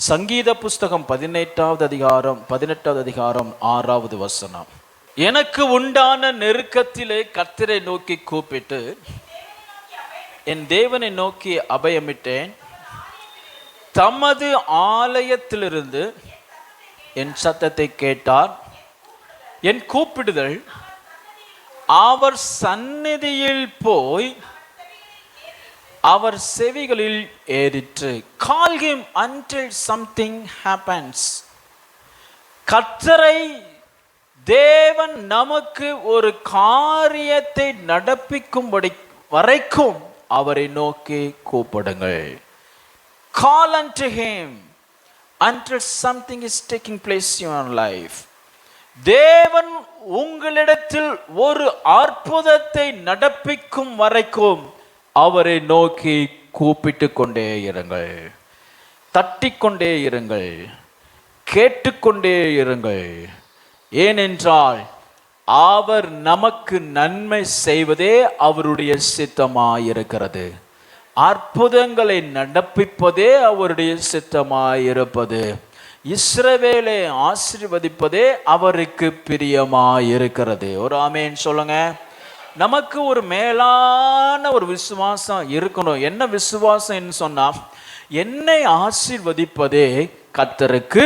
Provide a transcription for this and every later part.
சங்கீத புஸ்தகம் 18வது அதிகாரம் 6வது வசனம். எனக்கு உண்டான நெருக்கத்திலே கர்த்தரை நோக்கி கூப்பிட்டு என் தேவனை நோக்கி அபயமிட்டேன். தமது ஆலயத்திலிருந்து என் சத்தத்தை கேட்டார். என் கூப்பிடுதல் அவர் சந்நிதியில் போய் அவர் செவிகளில் ஏறிற்று. Call him until something happens. கர்த்தரை தேவன் நமக்கு ஒரு காரியத்தை நடப்பிக்கும்படி வரைக்கும் அவரை நோக்கி கூப்பிடுங்கள். Call unto him until something is taking place in your life. தேவன் உங்களிடத்தில் ஒரு அற்புதத்தை நடப்பிக்கும் வரைக்கும் அவரை நோக்கி கூப்பிட்டு கொண்டே இருங்கள், தட்டிக்கொண்டே இருங்கள், கேட்டுக்கொண்டே இருங்கள். ஏனென்றால் அவர் நமக்கு நன்மை செய்வதே அவருடைய சித்தமாயிருக்கிறது. அற்புதங்களை நடப்பிப்பதே அவருடைய சித்தமாயிருப்பது. இஸ்ரவேலை ஆசீர்வதிப்பதே அவருக்கு பிரியமாயிருக்கிறது. ஒரு ஆமென் சொல்லுங்க. நமக்கு ஒரு மேலான ஒரு விசுவாசம் இருக்கணும். என்ன விசுவாசம் சொன்னா, என்னை ஆசீர்வதிப்பதே கர்த்தருக்கு,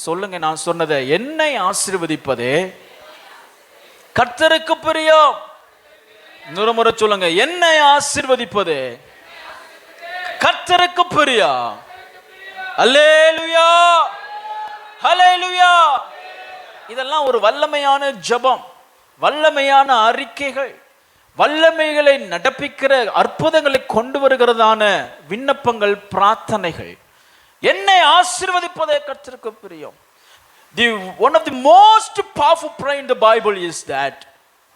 சொல்லுங்க நான் சொன்னதை, என்னை ஆசீர்வதிப்பதே கர்த்தருக்கு பிரியம். இன்னொரு முறை சொல்லுங்க, என்னை ஆசீர்வதிப்பதே கர்த்தருக்கு பிரியம். அல்லேலூயா, அல்லேலூயா. இதெல்லாம் ஒரு வல்லமையான ஜெபம், வல்லமையான அறிக்கைகள், வல்லமைகளை நடப்பிக்கிற அற்புதங்களை கொண்டு வருகிறதான விண்ணப்பங்கள், பிரார்த்தனைகள். என்னை ஆசீர்வதிப்பதே கர்த்தருக்கு பிரியம். One of the most powerful prayer in the Bible is that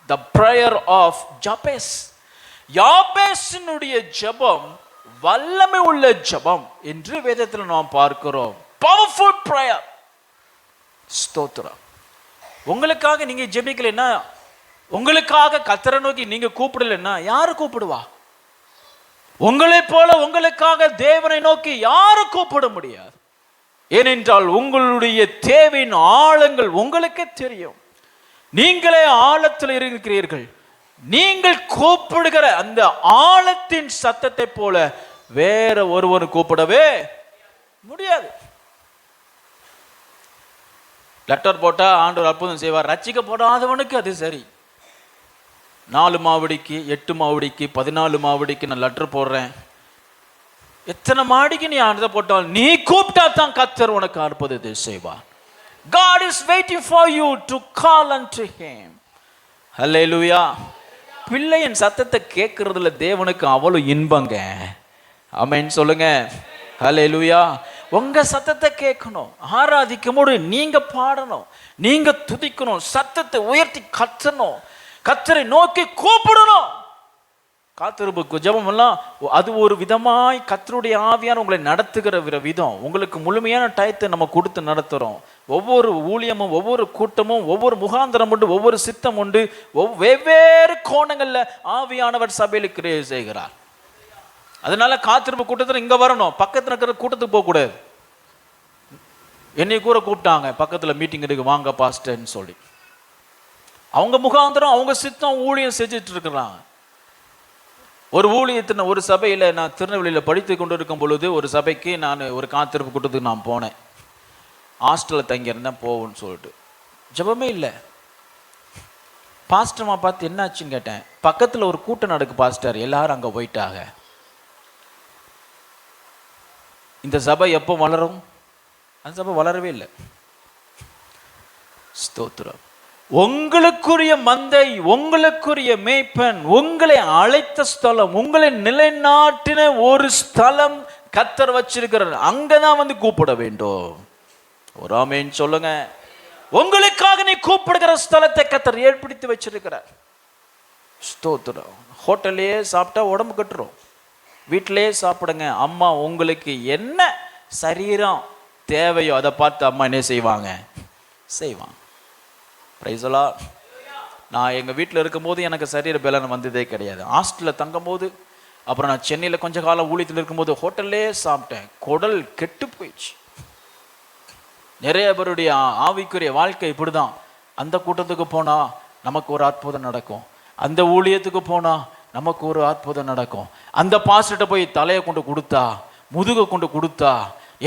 the prayer of Jabez. யாபேசினுடைய ஜெபம் வல்லமை உள்ள ஜெபம் என்று வேதத்தில் நாம் பார்க்கிறோம். Powerful prayer. ஸ்தோத்திரம். உங்களுக்காக நீங்க ஜெபிக்கலைன்னா, உங்களுக்காக கர்த்தரை நோக்கி நீங்க கூப்பிடலைன்னா யாரு கூப்பிடுவா? உங்களை போல உங்களுக்காக தேவனை நோக்கி யாரு கூப்பிட முடியாது. ஏனென்றால் உங்களுடைய தேவையின் ஆழங்கள் உங்களுக்கே தெரியும். நீங்களே ஆழத்தில் இருக்கிறீர்கள். நீங்கள் கூப்பிடுகிற அந்த ஆழத்தின் சத்தத்தை போல வேற ஒருவன் கூப்பிடவே முடியாது. லெட்டர் போட்டா ஆண்டவர் அற்புதம் செய்வார். ரட்சிக்க போடாதவனுக்கு அது சரி. 4 மாவடிக்கு 8 மாவடிக்கு 14 மாவடிக்கு நான் லெட்டர் போடுறேன். எத்தனை மாடிக்கு நீ ஆண்டதை போட்டால் நீ கூப்பிட்டா தான் கர்த்தர் உனக்கு அற்புதத்தை செய்வார். God is waiting for you to call unto him. Hallelujah. பிள்ளையின் சத்தத்தை கேட்கறதுல தேவனுக்கு அவ்வளவு இன்பங்க. ஆமென் சொல்லுங்க. Hallelujah. உங்க சத்தத்தை கேட்கணும். ஆராதிக்கும் போது நீங்க பாடணும், நீங்க துதிக்கணும், சத்தத்தை உயர்த்தி கத்தணும், கர்த்தரை நோக்கி கூப்பிடணும். காத்திருப்பு ஜெபம் எல்லாம் அது ஒரு விதமாய் கர்த்தருடைய ஆவியான உங்களை நடத்துகிற விதம். உங்களுக்கு முழுமையான டயத்தை நம்ம கொடுத்து நடத்துகிறோம். ஒவ்வொரு ஊழியமும், ஒவ்வொரு கூட்டமும், ஒவ்வொரு முகாந்திரம் உண்டு, ஒவ்வொரு சித்தம் உண்டு. வெவ்வேறு கோணங்களில் ஆவியானவர் சபையில் கிரியை செய்கிறார். அதனால காத்திருப்பு கூட்டத்தில் இங்கே வரணும், பக்கத்தில் இருக்கிற கூட்டத்துக்கு போகக்கூடாது. என்னை கூட கூப்பிட்டாங்க, பக்கத்தில் மீட்டிங் இருக்கு, வாங்க பாஸ்டர்ன்னு சொல்லி. அவங்க முகாந்திரம், அவங்க சித்தம் ஊழியம் செஞ்சுட்டு இருக்கிறாங்க. ஒரு ஊழியத்தின் ஒரு சபையில் நான் திருநெல்வேலியில் படித்து கொண்டு இருக்கும் பொழுது ஒரு சபைக்கு நான் ஒரு காத்திருப்பு கூட்டத்துக்கு நான் போனேன். ஹாஸ்டலில் தங்கியிருந்தேன். போவோன்னு சொல்லிட்டு ஜெபமே இல்லை. பாஸ்டர்மா பார்த்து என்னாச்சுன்னு கேட்டேன். பக்கத்தில் ஒரு கூட்டம் நடக்கு பாஸ்டர், எல்லாரும் அங்கே போயிட்டாங்க. இந்த சபை எப்போ வளரும்? அந்த சபை வளரவே இல்லை. ஸ்தோத்திரம். உங்களுக்குரிய மந்தை, உங்களுக்குரிய மேய்ப்பன், உங்களை அழைத்த ஸ்தலம், உங்களை நிலைநாட்டின ஒரு ஸ்தலம் கர்த்தர் வச்சிருக்கிறார். அங்கதான் வந்து கூப்பிட வேண்டும். ஒரு ஆமென் சொல்லுங்க. உங்களுக்காக நீ கூப்பிடுகிற ஸ்தலத்தை கர்த்தர் ஏற்படுத்தி வச்சிருக்கிறார். ஸ்தோத்திரம். ஹோட்டல்லையே சாப்பிட்டா உடம்பு கட்டுரும். வீட்டிலே சாப்பிடுங்க. அம்மா உங்களுக்கு என்ன சரீரம் தேவையோ அதை பார்த்து அம்மா என்ன செய்வாங்க? செய்வாங்க. Praise the Lord. நான் எங்கள் வீட்டில் இருக்கும்போது எனக்கு சரீர பலன் வந்ததே கிடையாது. ஹாஸ்டலில் தங்கும் போது, அப்புறம் நான் சென்னையில் கொஞ்ச காலம் ஊழியத்தில் இருக்கும்போது ஹோட்டல்லே சாப்பிட்டேன். குடல் கெட்டு போயிடுச்சு. நிறைய பேருடைய ஆவிக்குரிய வாழ்க்கை இப்படிதான். அந்த கூட்டத்துக்கு போனா நமக்கு ஒரு அற்புதம் நடக்கும், அந்த ஊழியத்துக்கு போனா நமக்கு ஒரு அற்புதம் நடக்கும், அந்த பாஸ்டர்கிட்ட போய் தலையை கொண்டு கொடுத்தா, முதுகை கொண்டு கொடுத்தா,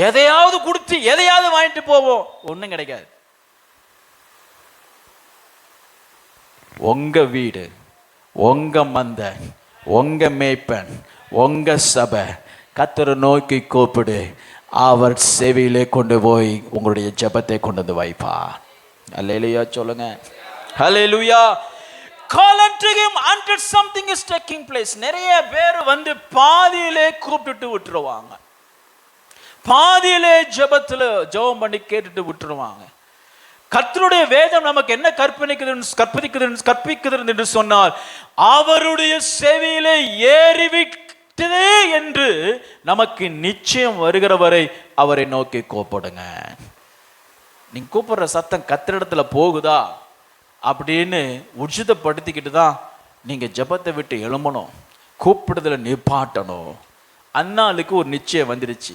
எதையாவது கொடுத்து எதையாவது வாங்கிட்டு போவோம், ஒன்றும் கிடைக்காது. உங்க வீடு, உங்க மந்த, உங்க மேய்ப்பன், உங்க சபை கர்த்தரை நோக்கி கூப்பிடு, அவர் செவியிலே கொண்டு போய் உங்களுடைய ஜெபத்தை கொண்டு வந்து வைப்பார். அல்லேலூயா சொல்லுங்க. ஹல்லேலூயா. Call unto him until something is taking place. நிறைய பேர் வந்து பாதியிலே கூப்பிட்டுட்டு விட்டுருவாங்க, பாதியிலே ஜெபம் பண்ணி கேட்டுட்டு விட்டுருவாங்க. கர்த்தருடைய வேதம் நமக்கு என்ன கற்பிக்குது என்று சொன்னால், அவருடைய செவியிலே ஏறிவிட்டது என்று நமக்கு நிச்சயம் வருகிற வரை அவரை நோக்கி கூப்பிடுங்க. நீங்க கூப்பிடுற சத்தம் கர்த்தரிடத்துல போகுதா அப்படின்னு உச்சிதப்படுத்திக்கிட்டு தான் நீங்க ஜெபத்தை விட்டு எழும்பணும், கூப்பிடுதல நிப்பாட்டணும். அன்னாளுக்கு ஒரு நிச்சயம் வந்துடுச்சு.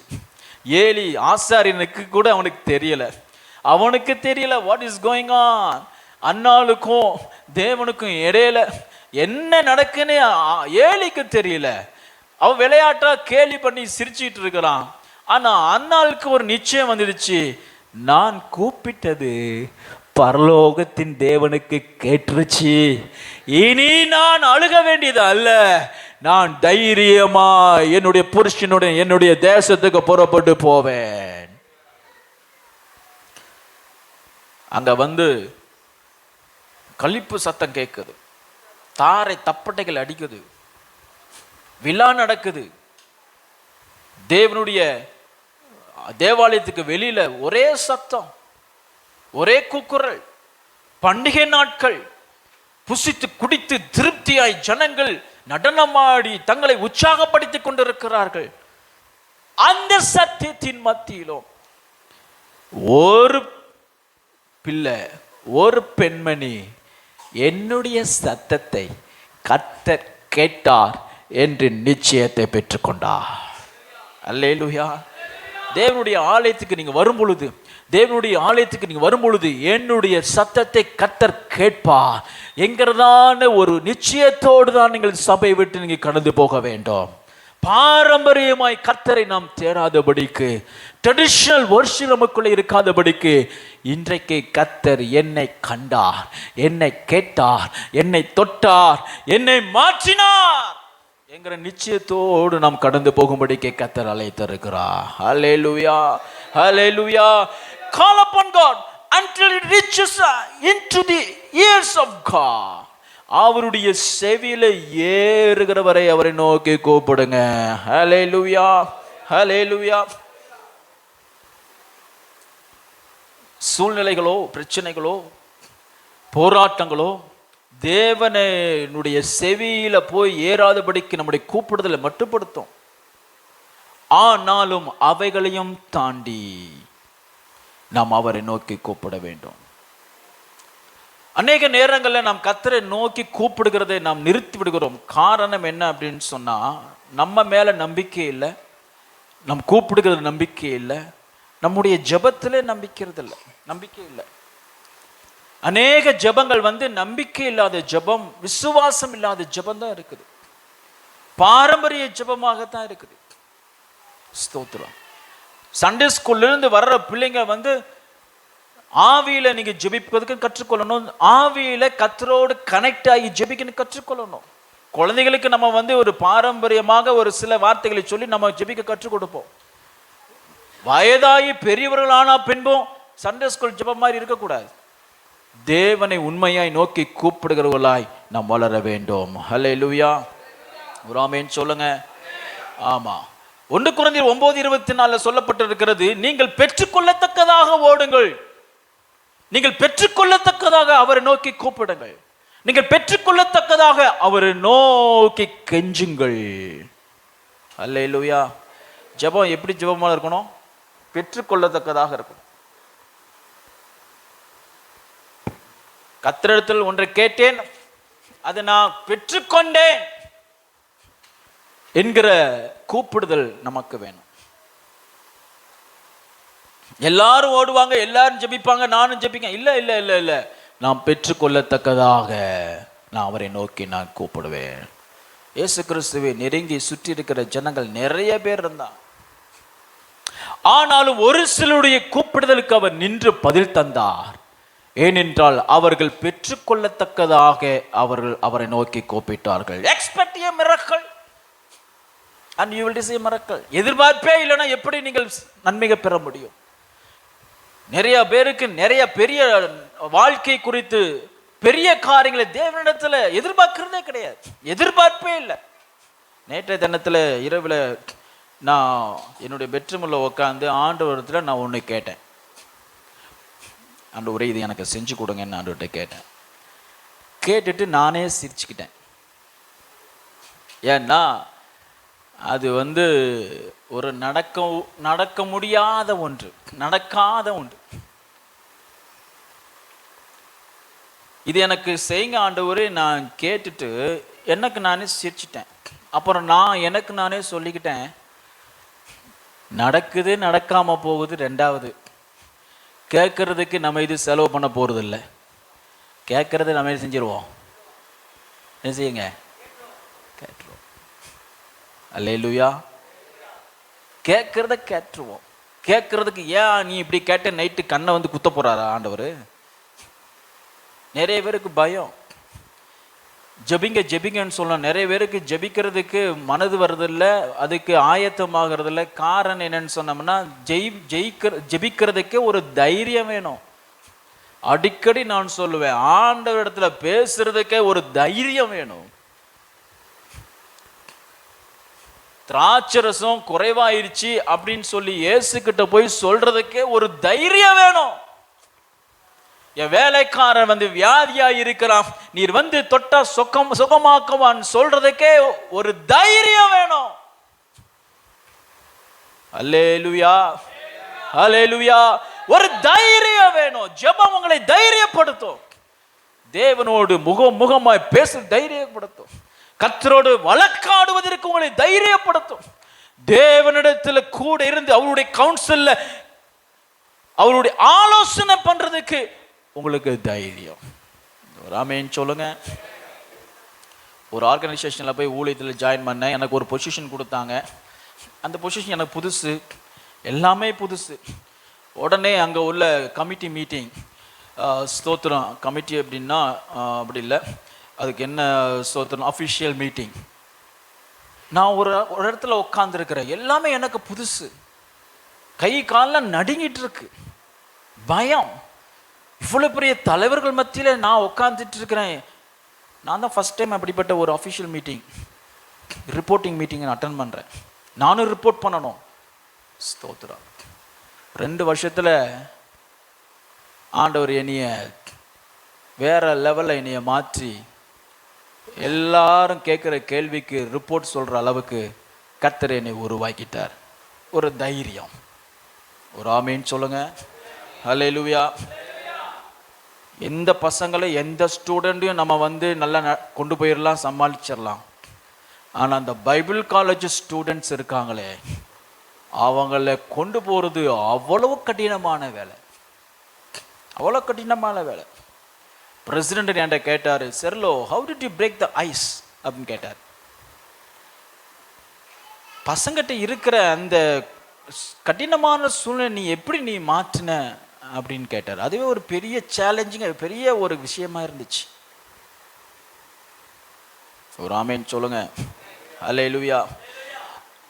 ஏலி ஆசாரியனுக்கு கூட அவனுக்கு தெரியல வாட் இஸ் கோயிங் ஆன். அன்னாளுக்கும் தேவனுக்கும் இடையில என்ன நடக்குன்னு ஏலிக்கு தெரியல. அவன் விளையாட்டா கேலி பண்ணி சிரிச்சிட்டு இருக்கிறான். ஆனா அன்னாளுக்கு ஒரு நிச்சயம் வந்துடுச்சு, நான் கூப்பிட்டது பரலோகத்தின் தேவனுக்கு கேட்டுருச்சு, இனி நான் அழுக வேண்டியது அல்ல, நான் தைரியமா என்னுடைய புருஷனுடைய என்னுடைய தேசத்துக்கு புறப்பட்டு போவேன். அங்க வந்து களிப்பு சத்தம் கேட்குது, தாரை தப்பட்டைகள் அடிக்குது, விழா நடக்குது. தேவனுடைய தேவாலயத்துக்கு வெளியில ஒரே சத்தம், ஒரே கூக்குரல். பண்டிகை நாட்கள், புசித்து குடித்து திருப்தியாய் ஜனங்கள் நடனமாடி தங்களை உற்சாகப்படுத்திக் கொண்டிருக்கிறார்கள். அந்த சத்தியத்தின் மத்தியிலும் ஒரு பிள்ளை, ஒரு பெண்மணி என்னுடைய சத்தத்தை கர்த்தர் கேட்டார் என்று நிச்சயத்தை பெற்றுக்கொண்டார். அல்லேலூயா. தேவனுடைய ஆலயத்துக்கு நீங்க வரும் பொழுது என்னுடைய சத்தத்தை கர்த்தர் கேட்பார் என்கிறதான ஒரு நிச்சயத்தோடு தான் நீங்கள் சபை விட்டு நீங்க கடந்து போக வேண்டும். பாரம்பரியமாய் கர்த்தரை நாம் தேடாதபடிக்கு, ட்ரெடிஷனல் வொர்ஷிப் நமக்குள்ளே இருக்காதபடிக்கு, இன்றைக்கு கர்த்தர் என்னை கண்டார், என்னை கேட்டார், என்னை தொட்டார், என்னை மாற்றினார் என்கிற நிச்சயத்தோடு நாம் கடந்து போகும்படிக்கு கர்த்தர் அழைத்திருக்கிறார். ஹல்லேலூயா, ஹல்லேலூயா. Call upon God until it reaches into the ears of God. அவருடைய செவியில ஏறுகிற வரை அவரை நோக்கி கூப்பிடுங்க. ஹல்லேலூயா, ஹல்லேலூயா. சூழ்நிலைகளோ, பிரச்சனைகளோ, போராட்டங்களோ தேவனுடைய செவியில போய் ஏறாதபடிக்கு நம்முடைய கூப்பிடுதலை மட்டுப்படுத்தும். ஆனாலும் அவைகளையும் தாண்டி நாம் அவரை நோக்கி கூப்பிட வேண்டும். அநேக நேரங்களில் நாம் கர்த்தரை நோக்கி கூப்பிடுகிறதை நாம் நிறுத்தி விடுகிறோம். காரணம் என்ன அப்படின்னு சொன்னா, நம்ம மேல நம்பிக்கை இல்லை, நம் கூப்பிடுகிறது நம்பிக்கை இல்லை, நம்முடைய ஜெபத்திலே நம்பிக்கை இல்லை. அநேக ஜெபங்கள் வந்து நம்பிக்கை இல்லாத ஜெபம், விசுவாசம் இல்லாத ஜெபம் தான் இருக்குது, பாரம்பரிய ஜெபமாகத்தான் இருக்குது. ஸ்தோத்திரம். சண்டே ஸ்கூல்ல இருந்து வர்ற பிள்ளைங்க வந்து ஆவியில நீங்க ஜெபிப்பதற்கு கற்றுக்கொள்ளணும், ஆவியில கர்த்தரோடு கனெக்ட் ஆகி ஜெபிக்கணும் கற்றுக்கொள்ளணும். குழந்தைகளுக்கு நம்ம வந்து ஒரு பாரம்பரியமாக ஒரு சில வார்த்தைகளை சொல்லி நம்ம ஜெபிக்க கற்றுக் கொடுப்போம். வயதாகி பெரியவர்களானா பின்பும் சண்டே ஸ்கூல் ஜெபம் மாதிரி இருக்கக்கூடாது. தேவனை உண்மையாய் நோக்கி கூப்பிடுகிறவர்களாய் நாம் வளர வேண்டும். ஹல்லேலூயா, ஒரு ஆமென் சொல்லுங்க. ஆமா, 1 கொரிந்தியர் 9:24 சொல்லப்பட்டிருக்கிறது, நீங்கள் பெற்றுக்கொள்ளத்தக்கதாக ஓடுங்கள், நீங்கள் பெற்றுக்கொள்ளத்தக்கதாக அவரை நோக்கி கூப்பிடுங்கள், நீங்கள் பெற்றுக்கொள்ளத்தக்கதாக அவரை நோக்கி கெஞ்சுங்கள். அல்லேலூயா. ஜெபம் எப்படி ஜெபமா இருக்கணும்? பெற்றுக்கொள்ளத்தக்கதாக இருக்கணும். கர்த்தரிடத்தில் ஒன்றை கேட்டேன், அதை நான் பெற்றுக்கொண்டேன் என்கிற கூப்பிடுதல் நமக்கு வேணும். எல்லாரும் ஓடுவாங்க, எல்லாரும் ஜெபிப்பாங்க, நானும் ஜெபிக்க. இல்ல இல்ல இல்ல இல்ல, நாம் பெற்றுக்கொள்ளத்தக்கதாக நான் அவரை நோக்கி நான் கூப்பிடுவேன். இயேசு கிறிஸ்துவை நெருங்கி சுற்றி இருக்கிற ஜனங்கள் நிறைய பேர் இருந்தாங்க. ஆனாலும் ஒரு சிலருடைய கூப்பிடுதலுக்கு அவர் நின்று பதில் தந்தார். ஏனென்றால் அவர்கள் பெற்றுக்கொள்ளத்தக்கதாக அவர்கள் அவரை நோக்கி கூப்பிட்டார்கள். Expect a miracle and you will receive miracle. எதிர்பார்ப்பே இல்லைன்னா எப்படி நீங்கள் நன்மையை பெற முடியும்? நிறைய பேருக்கு நிறைய பெரிய வாழ்க்கை குறித்து பெரிய காரியங்களை தேவனிடத்துல எதிர்பார்க்கிறதே கிடையாது, எதிர்பார்ப்பே இல்லை. நேற்றைய தினத்தில் இரவில் நான் என்னுடைய பெட்ரூமில் உட்காந்து ஆண்டவரத்தில் நான் ஒன்று கேட்டேன். ஆண்டவரே இது எனக்கு செஞ்சு கொடுங்கன்னு ஆண்டவர்கிட்ட கேட்டேன். கேட்டுட்டு நானே சிரிச்சுக்கிட்டேன். ஏன்னா அது ஒரு நடக்க முடியாத ஒன்று, நடக்காத ஒன்று. இது எனக்கு செய்யுங்க ஆண்டவரே நான் கேட்டுட்டு எனக்கு நானே சிரிச்சிட்டேன். அப்புறம் நான் எனக்கு நானே சொல்லிக்கிட்டேன், நடக்குது நடக்காம போகுது ரெண்டாவது, கேட்கறதுக்கு நம்ம இது செலவு பண்ண போறது இல்லை. கேட்கறது நம்ம என்ன செஞ்சிருவோம்? என்ன செய்யுங்க? கேட்டுருவோம். அல்லேலூயா. கேட்கறத கேட்டுருவோம். கேட்கறதுக்கு ஏன் நீ இப்படி கேட்ட நைட்டு கண்ணை குத்த போறாரா ஆண்டவர்? நிறைய பேருக்கு பயம். ஜெபிங்க ஜெபிங்கன்னு சொல்லலாம். நிறைய பேருக்கு ஜெபிக்கிறதுக்கு மனது வர்றதில்லை, அதுக்கு ஆயத்தமாகறதில்லை. காரணம் என்னன்னு சொன்னோம்னா ஜெபிக்கிறதுக்கே ஒரு தைரியம் வேணும். அடிக்கடி நான் சொல்லுவேன், ஆண்டவரிடத்துல பேசுறதுக்கே ஒரு தைரியம் வேணும். திராட்சரசம் குறைவாயிருச்சு அப்படின்னு சொல்லி இயேசு கிட்ட போய் சொல்றதுக்கே ஒரு தைரியம் வேணும். என் வேலைக்காரன் வியாதியா இருக்கிறான், நீர் தொட்டா சுகமாக்குவான் சொல்றதுக்கே ஒரு தைரியம் வேணும். அல்லேலூயா, அல்லேலூயா. ஒரு தைரியம் வேணும். ஜெபம் உங்களை தைரியப்படுத்தும். தேவனோடு முகமாய் பேச தைரியப்படுத்தும். கர்த்தரோடு வழக்காடுவதற்கு உங்களை தைரியப்படுத்தும். தேவனிடத்தில் கூட இருந்து அவருடைய கவுன்சில்ல அவருடைய ஆலோசனை பண்றதுக்கு உங்களுக்கு தைரியம். ஆமென் சொல்லுங்க. ஒரு ஆர்கனைசேஷனில் போய் ஊழியத்தில் ஜாயின் பண்ணேன். எனக்கு ஒரு பொசிஷன் கொடுத்தாங்க. அந்த பொசிஷன் எனக்கு புதுசு, எல்லாமே புதுசு. உடனே அங்கே உள்ள கமிட்டி மீட்டிங், ஸ்தோத்திரம் கமிட்டி அப்படின்னா அப்படி இல்லை, அதுக்கு என்ன ஸ்தோத்திரம், அஃபிஷியல் மீட்டிங். நான் ஒரு இடத்துல உட்காந்துருக்கிறேன், எல்லாமே எனக்கு புதுசு. கை காலில் நடுங்கிட்டு இருக்கு, பயம். இவ்வளோ பெரிய தலைவர்கள் மத்தியில் நான் உட்காந்துட்டு இருக்கிறேன். நான் தான் ஃபஸ்ட் டைம் அப்படிப்பட்ட ஒரு official meeting, reporting meeting attend பண்ணுறேன். நானும் ரிப்போர்ட் பண்ணணும். ஸ்தோத்திரம். 2 வருஷத்தில் ஆண்டவர் என்னைய வேற லெவலில் என்னைய மாற்றி எல்லாரும் கேட்குற கேள்விக்கு ரிப்போர்ட் சொல்கிற அளவுக்கு கர்த்தர் என்னை உருவாக்கிட்டார். ஒரு தைரியம். ஒரு ஆமீன் சொல்லுங்க. ஹல்லேலூயா. எந்த பசங்களும் எந்த ஸ்டூடெண்ட்டையும் நம்ம நல்லா கொண்டு போயிடலாம், சமாளிச்சிடலாம். ஆனால் அந்த பைபிள் காலேஜ் ஸ்டூடெண்ட்ஸ் இருக்காங்களே, அவங்கள கொண்டு போகிறது அவ்வளவு கடினமான வேலை, அவ்வளோ கடினமான வேலை. பிரசிடென்ட் என்கிட்ட கேட்டார், செர்லோ how did you break the ice அப்படின்னு கேட்டார். பசங்கிட்ட இருக்கிற அந்த கடினமான சூழ்நிலை நீ எப்படி மாற்றின அப்படின்னு கேட்டார். அதுவே ஒரு பெரிய சேலஞ்சிங், பெரிய ஒரு விஷயமா இருந்துச்சு. ஒரு ஆமேன் சொல்லுங்க. அல்லேலூயா.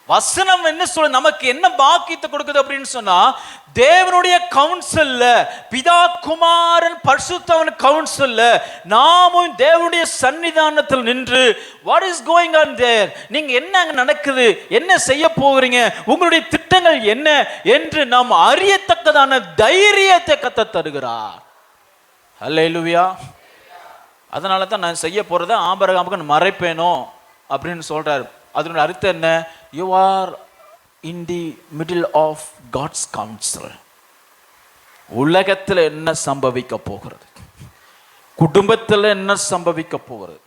வசனம் என்ன சொல்ல, நமக்கு என்ன பாக்கியத்தை கொடுக்குது அப்படின்னு சொன்னா, தேவனுடைய கவுன்சில்ல, பிதா குமாரன் பரிசுத்தவன் கவுன்சில்ல நாமும் தேவனுடைய சன்னிதானத்தில் நின்று what is going on there, நீங்க என்ன அங்க நடக்குது, என்ன செய்ய போகிறீங்க, உங்களுடைய திட்டங்கள் என்ன என்று நாம் அறியத்தக்கதான தைரியத்தை கர்த்தர் தருகிறார். அல்லேலூயா. அதனால தான் நான் செய்ய போறதை ஆபிரகாமுக்கு மறைப்பேனோ அப்படின்னு சொல்றாரு. அதனுடைய அர்த்தம் என்ன? You are in the middle of God's counsel. உலகத்தில் என்ன சம்பவிக்க போகிறது, குடும்பத்தில் என்ன சம்பவிக்க போகிறது,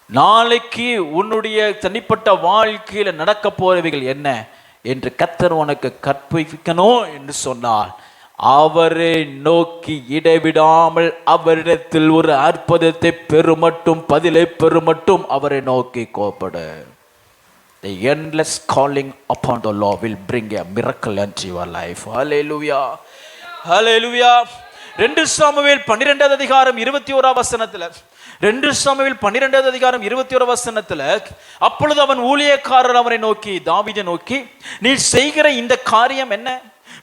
நாளைக்கு உன்னுடைய தனிப்பட்ட வாழ்க்கையில் நடக்க போறவைகள் என்ன என்று கர்த்தர் உனக்கு கற்பிக்கணும் என்று சொன்னால், அவரை நோக்கி இடைவிடாமல் அவரிடத்தில் ஒரு அற்புதத்தை பெறுமட்டும், பதிலை பெறுமட்டும் அவரை நோக்கி கோபப்படு. The endless calling upon the Lord will bring a miracle into your life. Hallelujah. Hallelujah. 2 Samuel 12வது அதிகாரம் 21வது வசனத்துல, 2 சாமுவேல் 12வது அதிகாரம் 21வது வசனத்துல, அப்பொழுது அவன் ஊழியக்காரர் அவரை நோக்கி, தாவீதை நோக்கி, நீ செய்கிற இந்த காரியம் என்ன?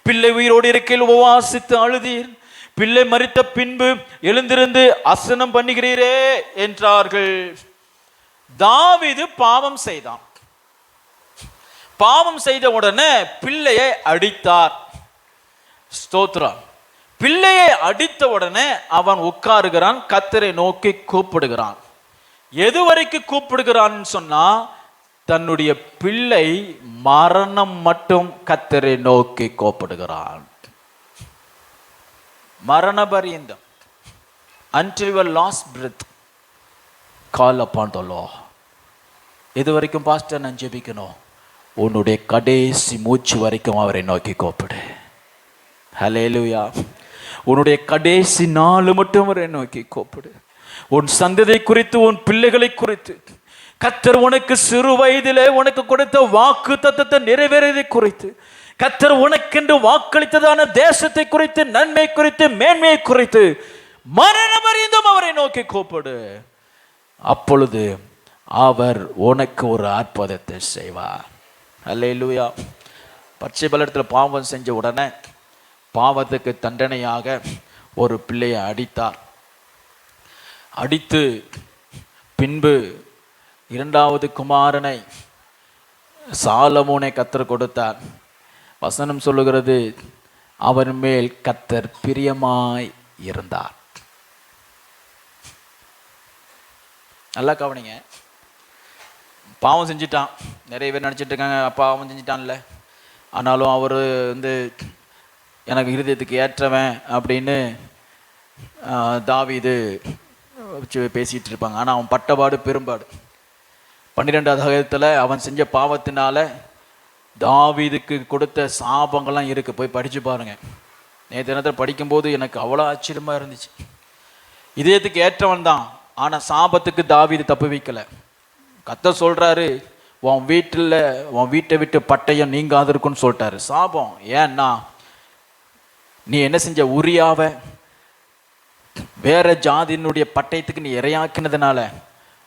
பிள்ளை உயிரோடு இருக்கையில் உபவாசித்து அழுதீர், பிள்ளை மரித்த பின்பு எழுந்திருந்து அசனம் பண்ணுகிறீரே என்றார்கள். தாவீது பாவம் செய்தான். பாவம் செய்த உடனே பிள்ளையை அடித்தார். ஸ்தோத்திரம். பிள்ளையை அடித்த உடனே அவன் உட்காருகிறான், கர்த்தரை நோக்கி கூப்பிடுகிறான். எது வரைக்கும் கூப்பிடுகிறான் சொன்னா, தன்னுடைய பிள்ளை மரணம் மட்டும் கர்த்தரை நோக்கி கூப்பிடுகிறான். மரண பரியந்தம், until your last breath call upon the Lord. எது வரைக்கும் பாஸ்டர் நான் ஜெபிக்கணும்? உன்னுடைய கடைசி மூச்சு வரைக்கும் அவரை நோக்கி கூப்பிடு. ஹல்லேலூயா. உன்னுடைய கடைசி நாள் மட்டும் அவரை நோக்கி கூப்பிடு. உன் சந்ததியை குறித்து, உன் பிள்ளைகளை குறித்து, கர்த்தர் உனக்கு சிறு வயதிலே உனக்கு கொடுத்த வாக்கு தத்தத்தை நிறைவேறதை குறித்து, கர்த்தர் உனக்கென்று வாக்களித்ததான தேசத்தை குறித்து, நன்மை குறித்து, மேன்மையை குறித்து மரண பரியந்தம் அவரை நோக்கி கூப்பிடு. அப்பொழுது அவர் உனக்கு ஒரு அற்புதத்தை செய்வார். அல்லேலூயா. பச்சை பலத்தில் பாவம் செஞ்ச உடனே பாவத்துக்கு தண்டனையாக ஒரு பிள்ளையை அடித்தார். அடித்து பின்பு 2வது குமாரனை சாலமோனை கர்த்தர் கொடுத்தார். வசனம் சொல்லுகிறது, அவன் மேல் கர்த்தர் பிரியமாய் இருந்தார். நல்லா கவனிங்க. பாவம் செஞ்சிட்டான். நிறைய பேர் நினச்சிட்டு இருக்காங்க, பாவம் செஞ்சிட்டான்ல, ஆனாலும் அவர் எனக்கு இருதயத்துக்கு ஏற்றவன் அப்படின்னு தாவீது பேசிகிட்டு இருப்பாங்க. ஆனால் அவன் பட்டபாடு பெரும்பாடு. 12வது அதிகாரத்தில் அவன் செஞ்ச பாவத்தினால தாவீதுக்கு கொடுத்த சாபங்கள்லாம் இருக்குது. போய் படித்து பாருங்கள். நேற்று தினத்தில் படிக்கும்போது எனக்கு அவ்வளோ ஆச்சரியமாக இருந்துச்சு. இதயத்துக்கு ஏற்றவன் தான், ஆனால் சாபத்துக்கு தாவீது தப்பு வைக்கலை. கர்த்தர் சொல்கிறாரு, உன் வீட்டை விட்டு பட்டயம் நீங்காது இருக்குன்னு சொல்லிட்டாரு. சாபம் ஏன்னா, நீ என்ன செஞ்ச? உரியாவை வேற ஜாதியினுடைய பட்டயத்துக்கு நீ இரையாக்கினதுனால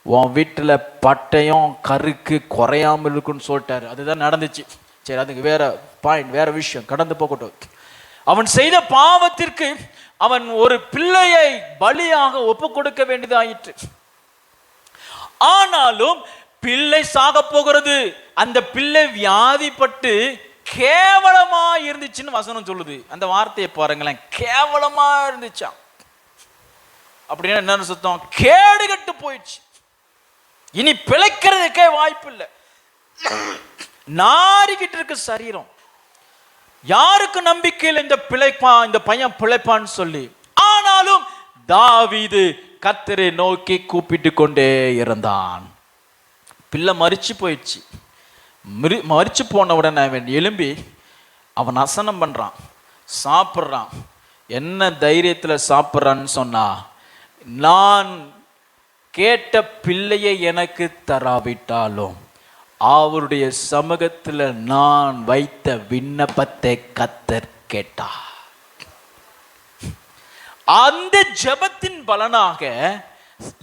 உன் வீட்டில் பட்டயம் கருக்கு குறையாமல் இருக்குன்னு சொல்லிட்டாரு. அதுதான் நடந்துச்சு. சரி, அதுக்கு வேற பாயிண்ட், வேற விஷயம், கடந்து போகட்டும். அவன் செய்த பாவத்திற்கு அவன் ஒரு பிள்ளையை பலியாக ஒப்பு கொடுக்க வேண்டியதாயிற்று. ஆனாலும் பிள்ளை சாக போகிறது. அந்த பிள்ளை வியாதிப்பட்டு கேவலமா இருந்துச்சுன்னு வசனம் சொல்லுது. அந்த வார்த்தையை பாருங்களேன், கேவலமா இருந்துச்சான். அப்படின்னா என்ன சுத்தம்? கேடுகட்டு போயிடுச்சு. இனி பிழைக்கிறதுக்கே வாய்ப்பு இல்லை. நாரிக்கிட்டு இருக்கு சரீரம். யாருக்கு நம்பிக்கையில் இந்த பிழைப்பான், இந்த பையன் பிழைப்பான்னு சொல்லி. ஆனாலும் தாவீது கர்த்தரை நோக்கி கூப்பிட்டு கொண்டே இருந்தான். பிள்ளை மரிச்சு போயிடுச்சு. மரிச்சு போன உடனே அவன் எழும்பி அவன் அசனம் பண்றான், சாப்பிட்றான். என்ன தைரியத்தில் சாப்பிட்றான்னு சொன்னா, நான் கேட்ட பிள்ளையை எனக்கு தராவிட்டாலும் அவருடைய சமூகத்தில் நான் வைத்த விண்ணப்பத்தை கர்த்தர் கேட்டார். அந்த ஜெபத்தின் பலனாக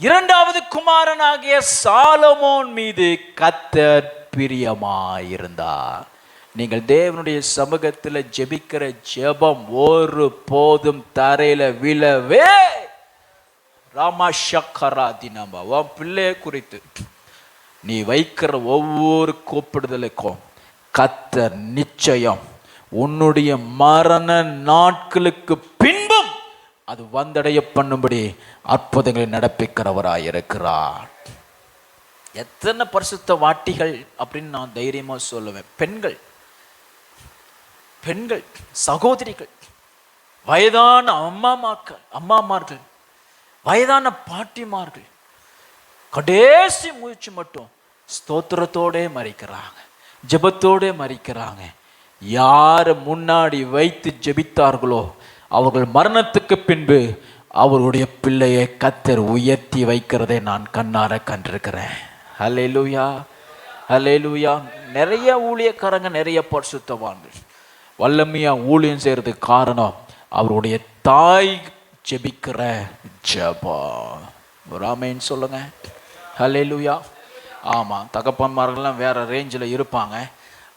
2வது குமாரனாகிய சாலமோன் மீது கர்த்தர் பிரியமாயிருந்தார். நீங்கள் தேவனுடைய சமூகத்தில் ஜெபிக்கிற ஜெபம் ஒரு போதும் தரையில விழவே. ராமாஷக்கரா தினமா உன் பிள்ளையை குறித்து நீ வைக்கிற ஒவ்வொரு கூப்பிடுதலுக்கும் கர்த்தர் நிச்சயம் உன்னுடைய மரண நாட்களுக்கு பின்பும் அது வந்தடைய பண்ணும்படி அற்புதங்களை நடப்பிக்கிறவராயிருக்கிறார். எத்தனை பரிசுத்த வாட்டிகள் அப்படின்னு நான் தைரியமா சொல்லுவேன். பெண்கள் சகோதரிகள், வயதான அம்மாமார்கள், வயதான பாட்டிமார்கள் கடைசி மூச்சு மட்டும் ஸ்தோத்திரத்தோட மறிக்கிறாங்க. ஜெபத்தோடு மரிக்கிறாங்க. யார் முன்னாடி வைத்து ஜெபித்தார்களோ அவர்கள் மரணத்துக்கு பின்பு அவருடைய பிள்ளையை கர்த்தர் உயர்த்தி வைக்கிறதை நான் கண்ணார கண்டிருக்கிறேன். ஹல்லேலூயா, ஹல்லேலூயா. நிறைய ஊழியக்காரங்க, நிறைய பரிசுத்தவான்கள் வல்லமையா ஊழியம் செய்யறதுக்கு காரணம் அவருடைய தாய் ஜெபிக்கிற ஜெபம். ஒரு ஆமென் சொல்லுங்க. ஹல்லேலூயா. ஆமாம், தகப்பன்மார்கள்லாம் வேற ரேஞ்சில் இருப்பாங்க.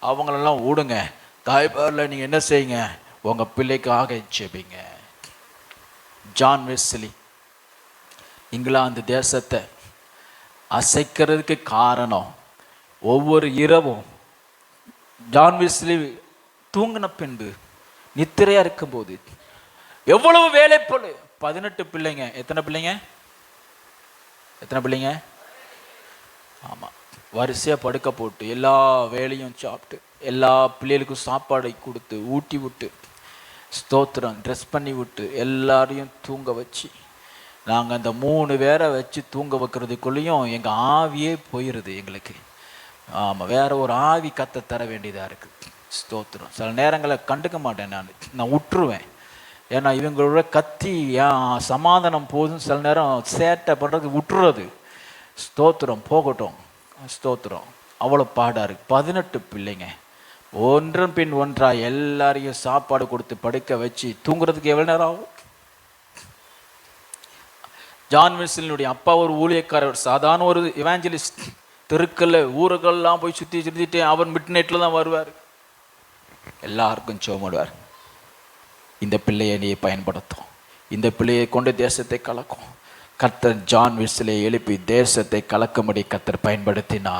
அவங்களெல்லாம் விடுங்க. தாய்பாரில் நீங்கள் என்ன செய்யுங்க, உங்கள் பிள்ளைக்காக ஜெபிங்க. ஜான் வெஸ்லி இங்கிலாந்து தேசத்தை அசைக்கிறதுக்கு காரணம், ஒவ்வொரு இரவும் ஜான் வெஸ்லி தூங்கின பின்பு நித்திரையா இருக்கும்போது எவ்வளவு வேலை போல 18 பிள்ளைங்க. எத்தனை பிள்ளைங்க? எத்தனை பிள்ளைங்க? ஆமாம், வரிசையாக படுக்க போட்டு எல்லா வேலையும் சாப்பிட்டு எல்லா பிள்ளைகளுக்கும் சாப்பாடை கொடுத்து ஊட்டி விட்டு ஸ்தோத்திரம் ட்ரெஸ் பண்ணி விட்டு எல்லாரையும் தூங்க வச்சு, நாங்கள் அந்த 3 பேரை வச்சு தூங்க வைக்கிறதுக்குள்ளேயும் எங்கள் ஆவியே போயிடுது எங்களுக்கு. ஆமாம், வேற ஒரு ஆவி கத்த தர வேண்டியதாக இருக்குது. ஸ்தோத்திரம். சில நேரங்களை கண்டுக்க மாட்டேன், நான் விட்டுருவேன். ஏன்னா இவங்களோட கத்தி ஏன் சமாதானம் போதும், சில நேரம் சேட்டை பண்ணுறது விட்டுறது. ஸ்தோத்திரம், போகட்டும். ஸ்தோத்திரம். அவ்வளோ பாடாக இருக்குது. 18 பிள்ளைங்க ஒன்றன் பின் ஒன்றா எல்லாரையும் சாப்பாடு கொடுத்து படுக்க வச்சு தூங்குறதுக்கு எவ்வளோ நேரம் ஆகும்? ஜான் வெஸ்லியினுடைய அப்பா ஒரு ஊழியக்காரர், சாதாரண ஒரு இவாஞ்சலிஸ்ட். தெருக்கல்ல ஊருக்கெல்லாம் போய் சுற்றிட்டு அவர் மிட் நைட்டில் தான் வருவார், எல்லாருக்கும் சோமிடுவார். இந்த பிள்ளையை நீ பயன்படுத்தும், இந்த பிள்ளையை கொண்டு தேசத்தை கலக்கும். கர்த்தர் ஜான் வெஸ்லியை எழுப்பி தேசத்தை கலக்கும்படி கர்த்தர் பயன்படுத்தினா.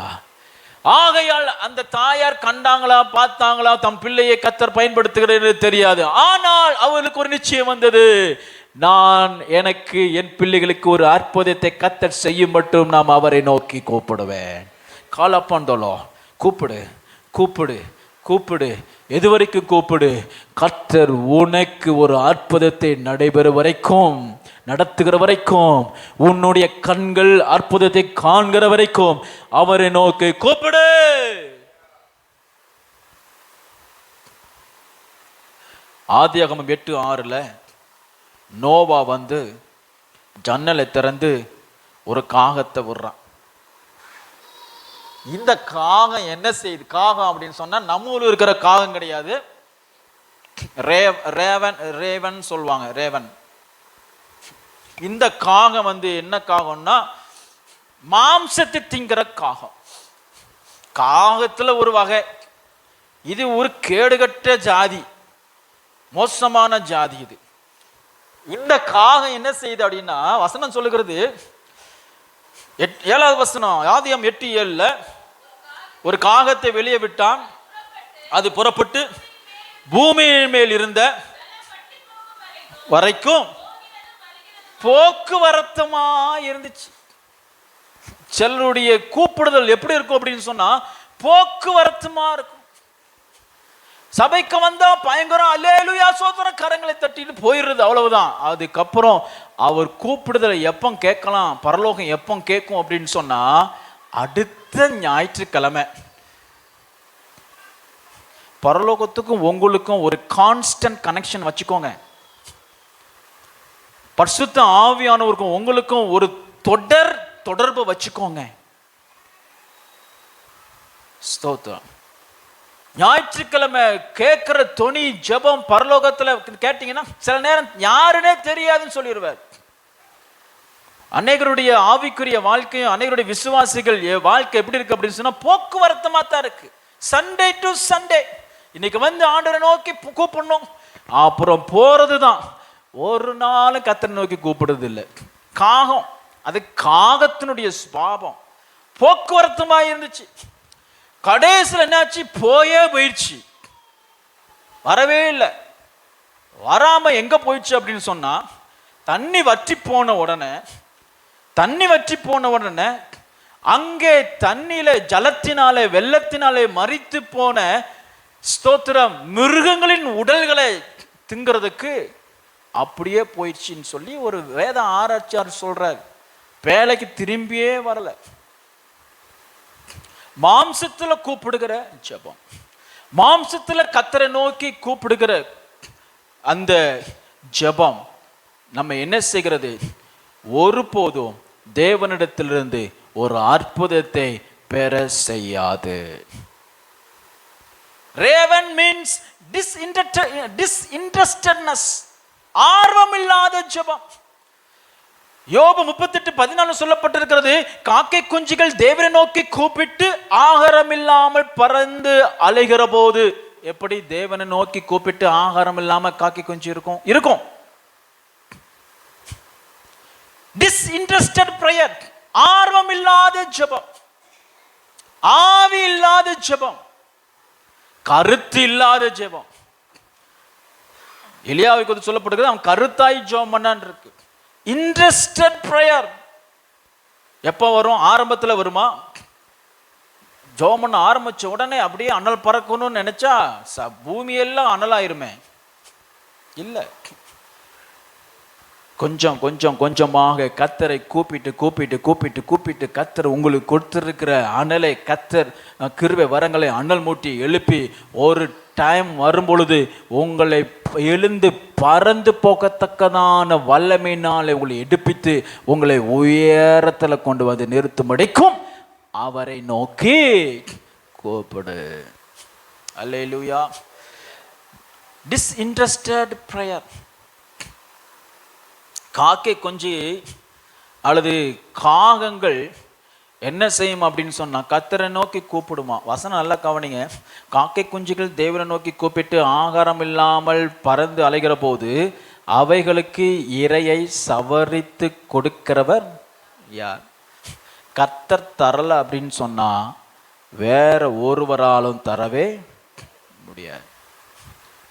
ஆகையால் அந்த தாயார் கண்டாங்களா பார்த்தாங்களா தம் பிள்ளையை கர்த்தர் பயன்படுத்துகிறது தெரியாது. ஆனால் அவளுக்கு ஒரு நிச்சயம் வந்தது, நான் எனக்கு என் பிள்ளைகளுக்கு ஒரு அற்புதத்தை கர்த்தர் செய்யும் மட்டும் நாம் அவரை நோக்கி கூப்பிடுவேன். காலப்பாண்டோலோ, கூப்பிடு கூப்பிடு கூப்பிடு. எது வரைக்கும் கூப்பிடு? கர்த்தர் உனக்கு ஒரு அற்புதத்தை நடைபெற வரைக்கும், நடத்துகிற வரைக்கும், உன்னுடைய கண்கள் அற்புதத்தை காண்கிற வரைக்கும் அவரை நோக்கி கூப்பிடு. ஆதியாகமம் 8:6 நோவா வந்து ஜன்னலை திறந்து ஒரு காகத்தை விடுறான். இந்த காகம் என்ன செய்யுது? காகம் அப்படின்னு சொன்னா நம்ம ஊர்ல இருக்கிற காகம் கிடையாது, ரேவன் சொல்லுவாங்க, ரேவன். இந்த காகம் வந்து என்ன காகம்னா மாம்சத்தை திங்கிற காகம். காகத்துல ஒரு வகை. இது ஒரு கேடுகட்ட ஜாதி, மோசமான ஜாதி இது. இந்த காகம் என்ன செய்யுது அப்படின்னா, வசனம் சொல்லுகிறது 7வது வசனம், ஆதியாகமம் 8:7 ஒரு காகத்தை வெளியே விட்டான், அது புறப்பட்டு பூமியின் மேல் இருந்த வரைக்கும் போக்குவரத்துமா இருந்துச்சு. சிலருடைய கூப்பிடுதல் எப்படி இருக்கும் அப்படின்னு சொன்னா போக்குவரத்துமா இருக்கும். சபைக்கு வந்தா பயங்கரம் அல்லேலூயா சோதரம் கரங்களை தட்டிட்டு போயிடுறது, அவ்வளவுதான். அதுக்கப்புறம் அவர் கூப்பிடுதலை எப்போ கேட்கலாம், பரலோகம் எப்போ கேட்கும் அப்படின்னு சொன்னா அடுத்த ஞாயிற்றுக்கிழமை. பரலோகத்துக்கும் உங்களுக்கும் ஒரு கான்ஸ்டன்ட் கனெக்ஷன் வச்சுக்கோங்க. பரிசுத்த ஆவியானவருக்கும் உங்களுக்கும் ஒரு தொடர்பு வச்சுக்கோங்க. ஸ்தோத்திரம். ஞாயிற்றுக்கிழமை கேட்கிற தொனி ஜெபம் பரலோகத்துல கேட்டீங்கன்னா சில நேரம் யாருன்னே தெரியாதுன்னு சொல்லிடுவார். அநேகருடைய ஆவிக்குரிய வாழ்க்கையும் அநேகருடைய விசுவாசிகள் வாழ்க்கை எப்படி இருக்கு அப்படின்னு சொன்னா போக்குவரத்துமா தான் இருக்கு. சண்டே டு சண்டே இன்னைக்கு வந்து ஆண்டவரை நோக்கி கூப்பிடணும், அப்புறம் போறது தான். ஒரு நாள் கர்த்தரை நோக்கி கூப்பிடுறது இல்லை. காகம், அது காகத்தினுடைய சுபாவம். போக்குவரத்துமா இருந்துச்சு. கடைசியில் என்னாச்சு? போயிடுச்சு, வரவே இல்லை. வராம எங்க போயிடுச்சு அப்படின்னு சொன்னா தண்ணி வற்றி போன உடனே அங்கே தண்ணியில ஜலத்தினாலே வெள்ளத்தினாலே மரித்து போன ஸ்தோத்திரம் மிருகங்களின் உடல்களை திங்கிறதுக்கு அப்படியே போயிடுச்சின்னு சொல்லி ஒரு வேத ஆராய்ச்சியாளர் சொல்றார். வேலைக்கு திரும்பியே வரல. மாம்சத்துல கூப்பிடுகிற ஜெபம், மாம்சத்துல கர்த்தரை நோக்கி கூப்பிடுகிற அந்த ஜெபம் நம்ம என்ன செய்கிறது? ஒருபோதும் தேவனிடத்திலிருந்து ஒரு அற்புதத்தை பெற செய்யாது. ரேவன் மீன்ஸ் டிஸ்இன்ட்ரஸ்டட்னஸ், ஆர்வம் இல்லாத ஜெபம். யோபு 38:14 சொல்லப்பட்டிருக்கிறது, காக்கை குஞ்சுகள் தேவனை நோக்கி கூப்பிட்டு ஆகாரம் இல்லாமல் பறந்து அலைகிற போது. எப்படி தேவனை நோக்கி கூப்பிட்டு ஆகாரம் இல்லாம காக்கை குஞ்சு இருக்கும்? இருக்கும். டிஸ்இன்ட்ரஸ்டட் பிரேயர், ஆர்வம் இல்லாத ஜெபம், ஆவி இல்லாத ஜெபம், கருத்து இல்லாத ஜெபம். எலியாவுக்கு சொல்லப்படுகிறது, அவன் கருத்தாய் ஜெபம் பண்ணான் இருக்கு. இன்ட்ரஸ்டட் பிரேயர் எப்போ வரும்? ஆரம்பத்தில் வருமா? ஜெபம் பண்ண ஆரம்பிச்ச உடனே அப்படியே அனல் பறக்கணும்னு நினைச்சா பூமியெல்லாம் அனலாயிருமே? இல்லை. கொஞ்சம் கொஞ்சம் கொஞ்சமாக கர்த்தரை கூப்பிட்டு கூப்பிட்டு கூப்பிட்டு கூப்பிட்டு கர்த்தர் உங்களுக்கு கொடுத்திருக்கிற அனலை, கர்த்தர் கிருபை வரங்களை அனல் மூட்டி எழுப்பி ஒரு டைம் வரும் பொழுது உங்களை எழுந்து பறந்து போகத்தக்கதான வல்லமையினாலே உங்களை எடுப்பித்து உங்களை உயரத்தில் கொண்டு வந்து நிறுத்தும்படிக்கும் அவரை நோக்கி கூப்பிடு. அல்லேலூயா. டிஸ்இன்ட்ரஸ்டட் பிரேயர். காக்கை கொஞ்சி அல்லது காகங்கள் என்ன செய்யும் அப்படின்னு சொன்னா, கர்த்தரை நோக்கி கூப்பிடுமா. வசனம் நல்லா கவனிங்க. காக்கை குஞ்சுகள் தேவனை நோக்கி கூப்பிட்டு ஆகாரம் இல்லாமல் பறந்து அலைகிற போது அவைகளுக்கு இரையை சவரித்து கொடுக்கிறவர் யார்? கர்த்தர் தரல அப்படின்னு சொன்னா வேற ஒருவராலும் தரவே முடியாது.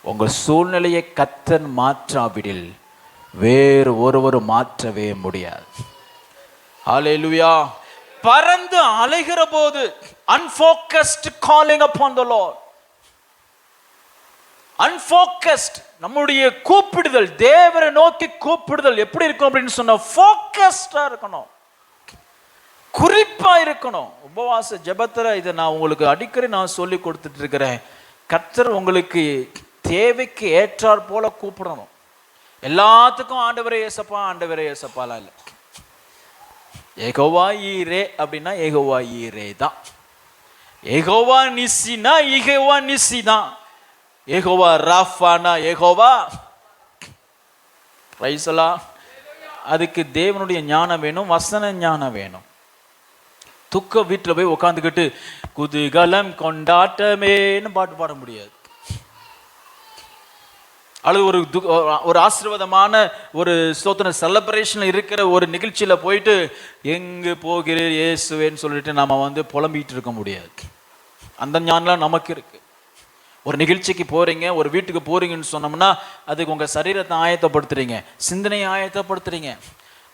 உங்க சூழ்நிலையை கர்த்தர் மாற்றாவிடில் வேறு ஒருவர் மாற்றவே முடியாது. ஹல்லேலூயா. பறந்து அலைகிற போது unfocused calling upon the Lord. unfocused, நம்முடைய கூப்பிடுதல், தேவனை நோக்கி கூப்பிடுதல் எப்படி இருக்கும் அப்படின்னு சொன்னா ஃபோக்கஸ்டா இருக்கணும், குறிப்பா இருக்கணும். உபவாச ஜெபத்துல இதை நான் உங்களுக்கு அடிக்கடி நான் சொல்லி கொடுத்துட்டு இருக்கிறேன். கர்த்தர் உங்களுக்கு தேவைக்கு ஏற்றார் போல கூப்பிடணும். எல்லாத்துக்கும் ஆண்டவரே ஏசப்பா ஆண்டவரே ஏசப்பாலாம் இல்லை. யெகோவா ஈரே அப்படின்னா யெகோவா ஈரே தான். யெகோவா நிசினா யெகோவா நிசி தான். யெகோவா ராஃபானா யெகோவா பிரைஸ்லா. அதுக்கு தேவனுடைய ஞானம் வேணும், வசன ஞானம் வேணும். துக்க வீட்டில் போய் உட்காந்துக்கிட்டு குதூகலம் கொண்டாட்டமேன்னு பாட்டு பாட முடியாது. அல்லது ஒரு ஆசீர்வாதமான ஒரு ஸ்தோத்திர செலிப்ரேஷன் இருக்கிற ஒரு நிகழ்ச்சியில் போயிட்டு எங்கு போகிறீர் இயேசுவேன்னு சொல்லிட்டு நம்ம புலம்பிட்டு இருக்க முடியாது. அந்த ஞானம்லாம் நமக்கு இருக்கு. ஒரு நிகழ்ச்சிக்கு போறீங்க, ஒரு வீட்டுக்கு போறீங்கன்னு சொன்னோம்னா அதுக்கு உங்க சரீரத்தை ஆயத்தப்படுத்துறீங்க, சிந்தனையை ஆயத்தப்படுத்துறீங்க.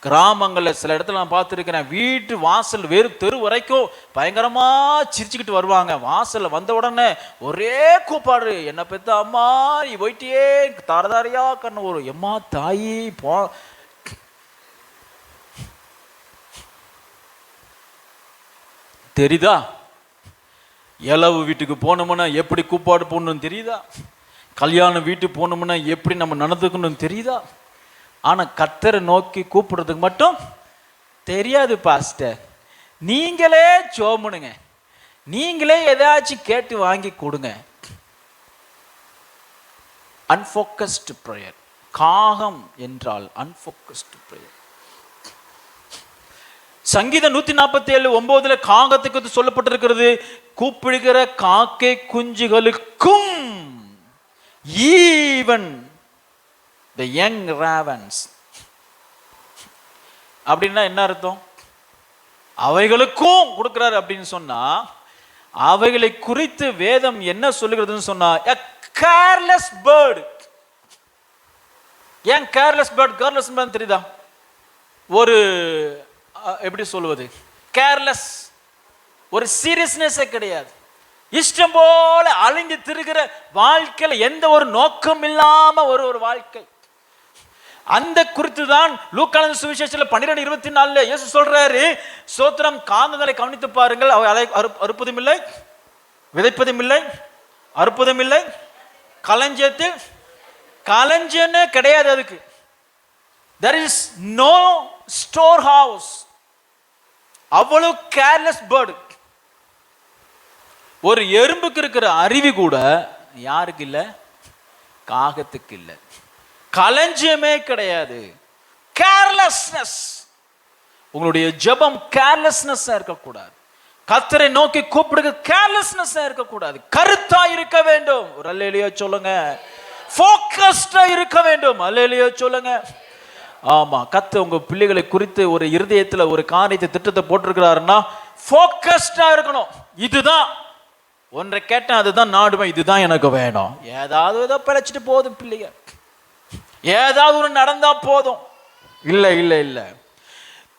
கிராமங்களில் சில இடத்துல நான் பார்த்துருக்கிறேன், வீட்டு வாசல் வேறு தெரு வரைக்கும் பயங்கரமா சிரிச்சுக்கிட்டு வருவாங்க. வாசல்ல வந்த உடனே ஒரே கூப்பாடு, என்ன பெத்த அம்மா நீ போயிட்டியே தாரதாரியா கண்ணு ஒரு எம்மா தாயி போ. தெரியுதா? இளவு வீட்டுக்கு போனோம்னா எப்படி கூப்பாடு போடணும்னு தெரியுதா? கல்யாண வீட்டுக்கு போனோம்னா எப்படி நம்ம நடந்துக்கணும்னு தெரியுதா? ஆனா கர்த்தரை நோக்கி கூப்பிடுறதுக்கு மட்டும் தெரியாது பாஸ்டர். நீங்களே ஜெபம்னுங்க, நீங்களே ஏதாச்சும் கேட்டு வாங்கி கொடுங்க. அன்ஃபோக்கஸ்டு பிரேயர். காகம் என்றால் அன்ஃபோக்கஸ்டு பிரேயர். சங்கீதம் 147:9 காகத்துக்கு சொல்லப்பட்டிருக்கிறது, கூப்பிடுகிற காக்கை குஞ்சுகளுக்கும் ஈவன் the young ravens. அப்படின்னா என்ன அர்த்தம்? அவைகளுக்கும் கொடுக்கிறார் அப்படின்னு சொன்னா அவைகளை குறித்து வேதம் என்ன சொல்லுகிறதுன்னு சொன்னா a careless bird. ஏன் careless bird? careless bird தெரியுதா? ஒரு எப்படி சொல்வது, கேர்லெஸ், ஒரு சீரியஸ்னஸே கிடையாது, இஷ்டம் போல அழிஞ்சு திரிகிற வாழ்க்கையில எந்த ஒரு நோக்கம் இல்லாம ஒரு வாழ்க்கை. அந்த குறித்து தான் லூக்கான சுவிசேஷத்தில் 12:24 இயேசு சொல்றாரு, சோத்திரம், காந்தங்களை கவனித்து பாருங்கள், அவை அறுப்பதும் இல்லை, விதைப்பதும் இல்லை, அறுப்பதும் இல்லை, களஞ்சியத்தில் களஞ்சியமே கிடையாது. அதுக்கு there is no store house. அவ்வளவு கேர்லெஸ் பேர்டு. ஒரு எறும்புக்கு இருக்கிற அறிவு கூட யாருக்கு இல்லை? காகத்துக்கு இல்லை. களஞ்சியமே கிடையாது. கேர்லெஸ்னஸ். உங்களுடைய ஜெபம் கேர்லெஸ்னஸா இருக்கக்கூடாது. கர்த்தரை நோக்கி கூப்பிடுங்க, கேர்லெஸ்னஸா இருக்கக்கூடாது. கருத்தா இருக்க வேண்டும். ஒரு அல்லேலூயா சொல்லுங்க. ஃபோக்கஸ்டா இருக்க வேண்டும். அல்லேலூயா சொல்லுங்க. ஆமா, கர்த்தர் உங்க பிள்ளைகளை குறித்து ஒரு இருதயத்துல ஒரு காரியத்தை, திட்டத்தை போட்டிருக்கிறாருன்னா ஃபோக்கஸ்டா இருக்கணும். இதுதான் ஒன்றை கேட்டேன், அதுதான் நாடுவேன், இதுதான் எனக்கு வேணும். ஏதாவது ஏதோ பிழைச்சிட்டு போதும் பிள்ளைங்க, ஏதாவது ஒரு நடந்தா போதும். இல்ல இல்ல இல்ல.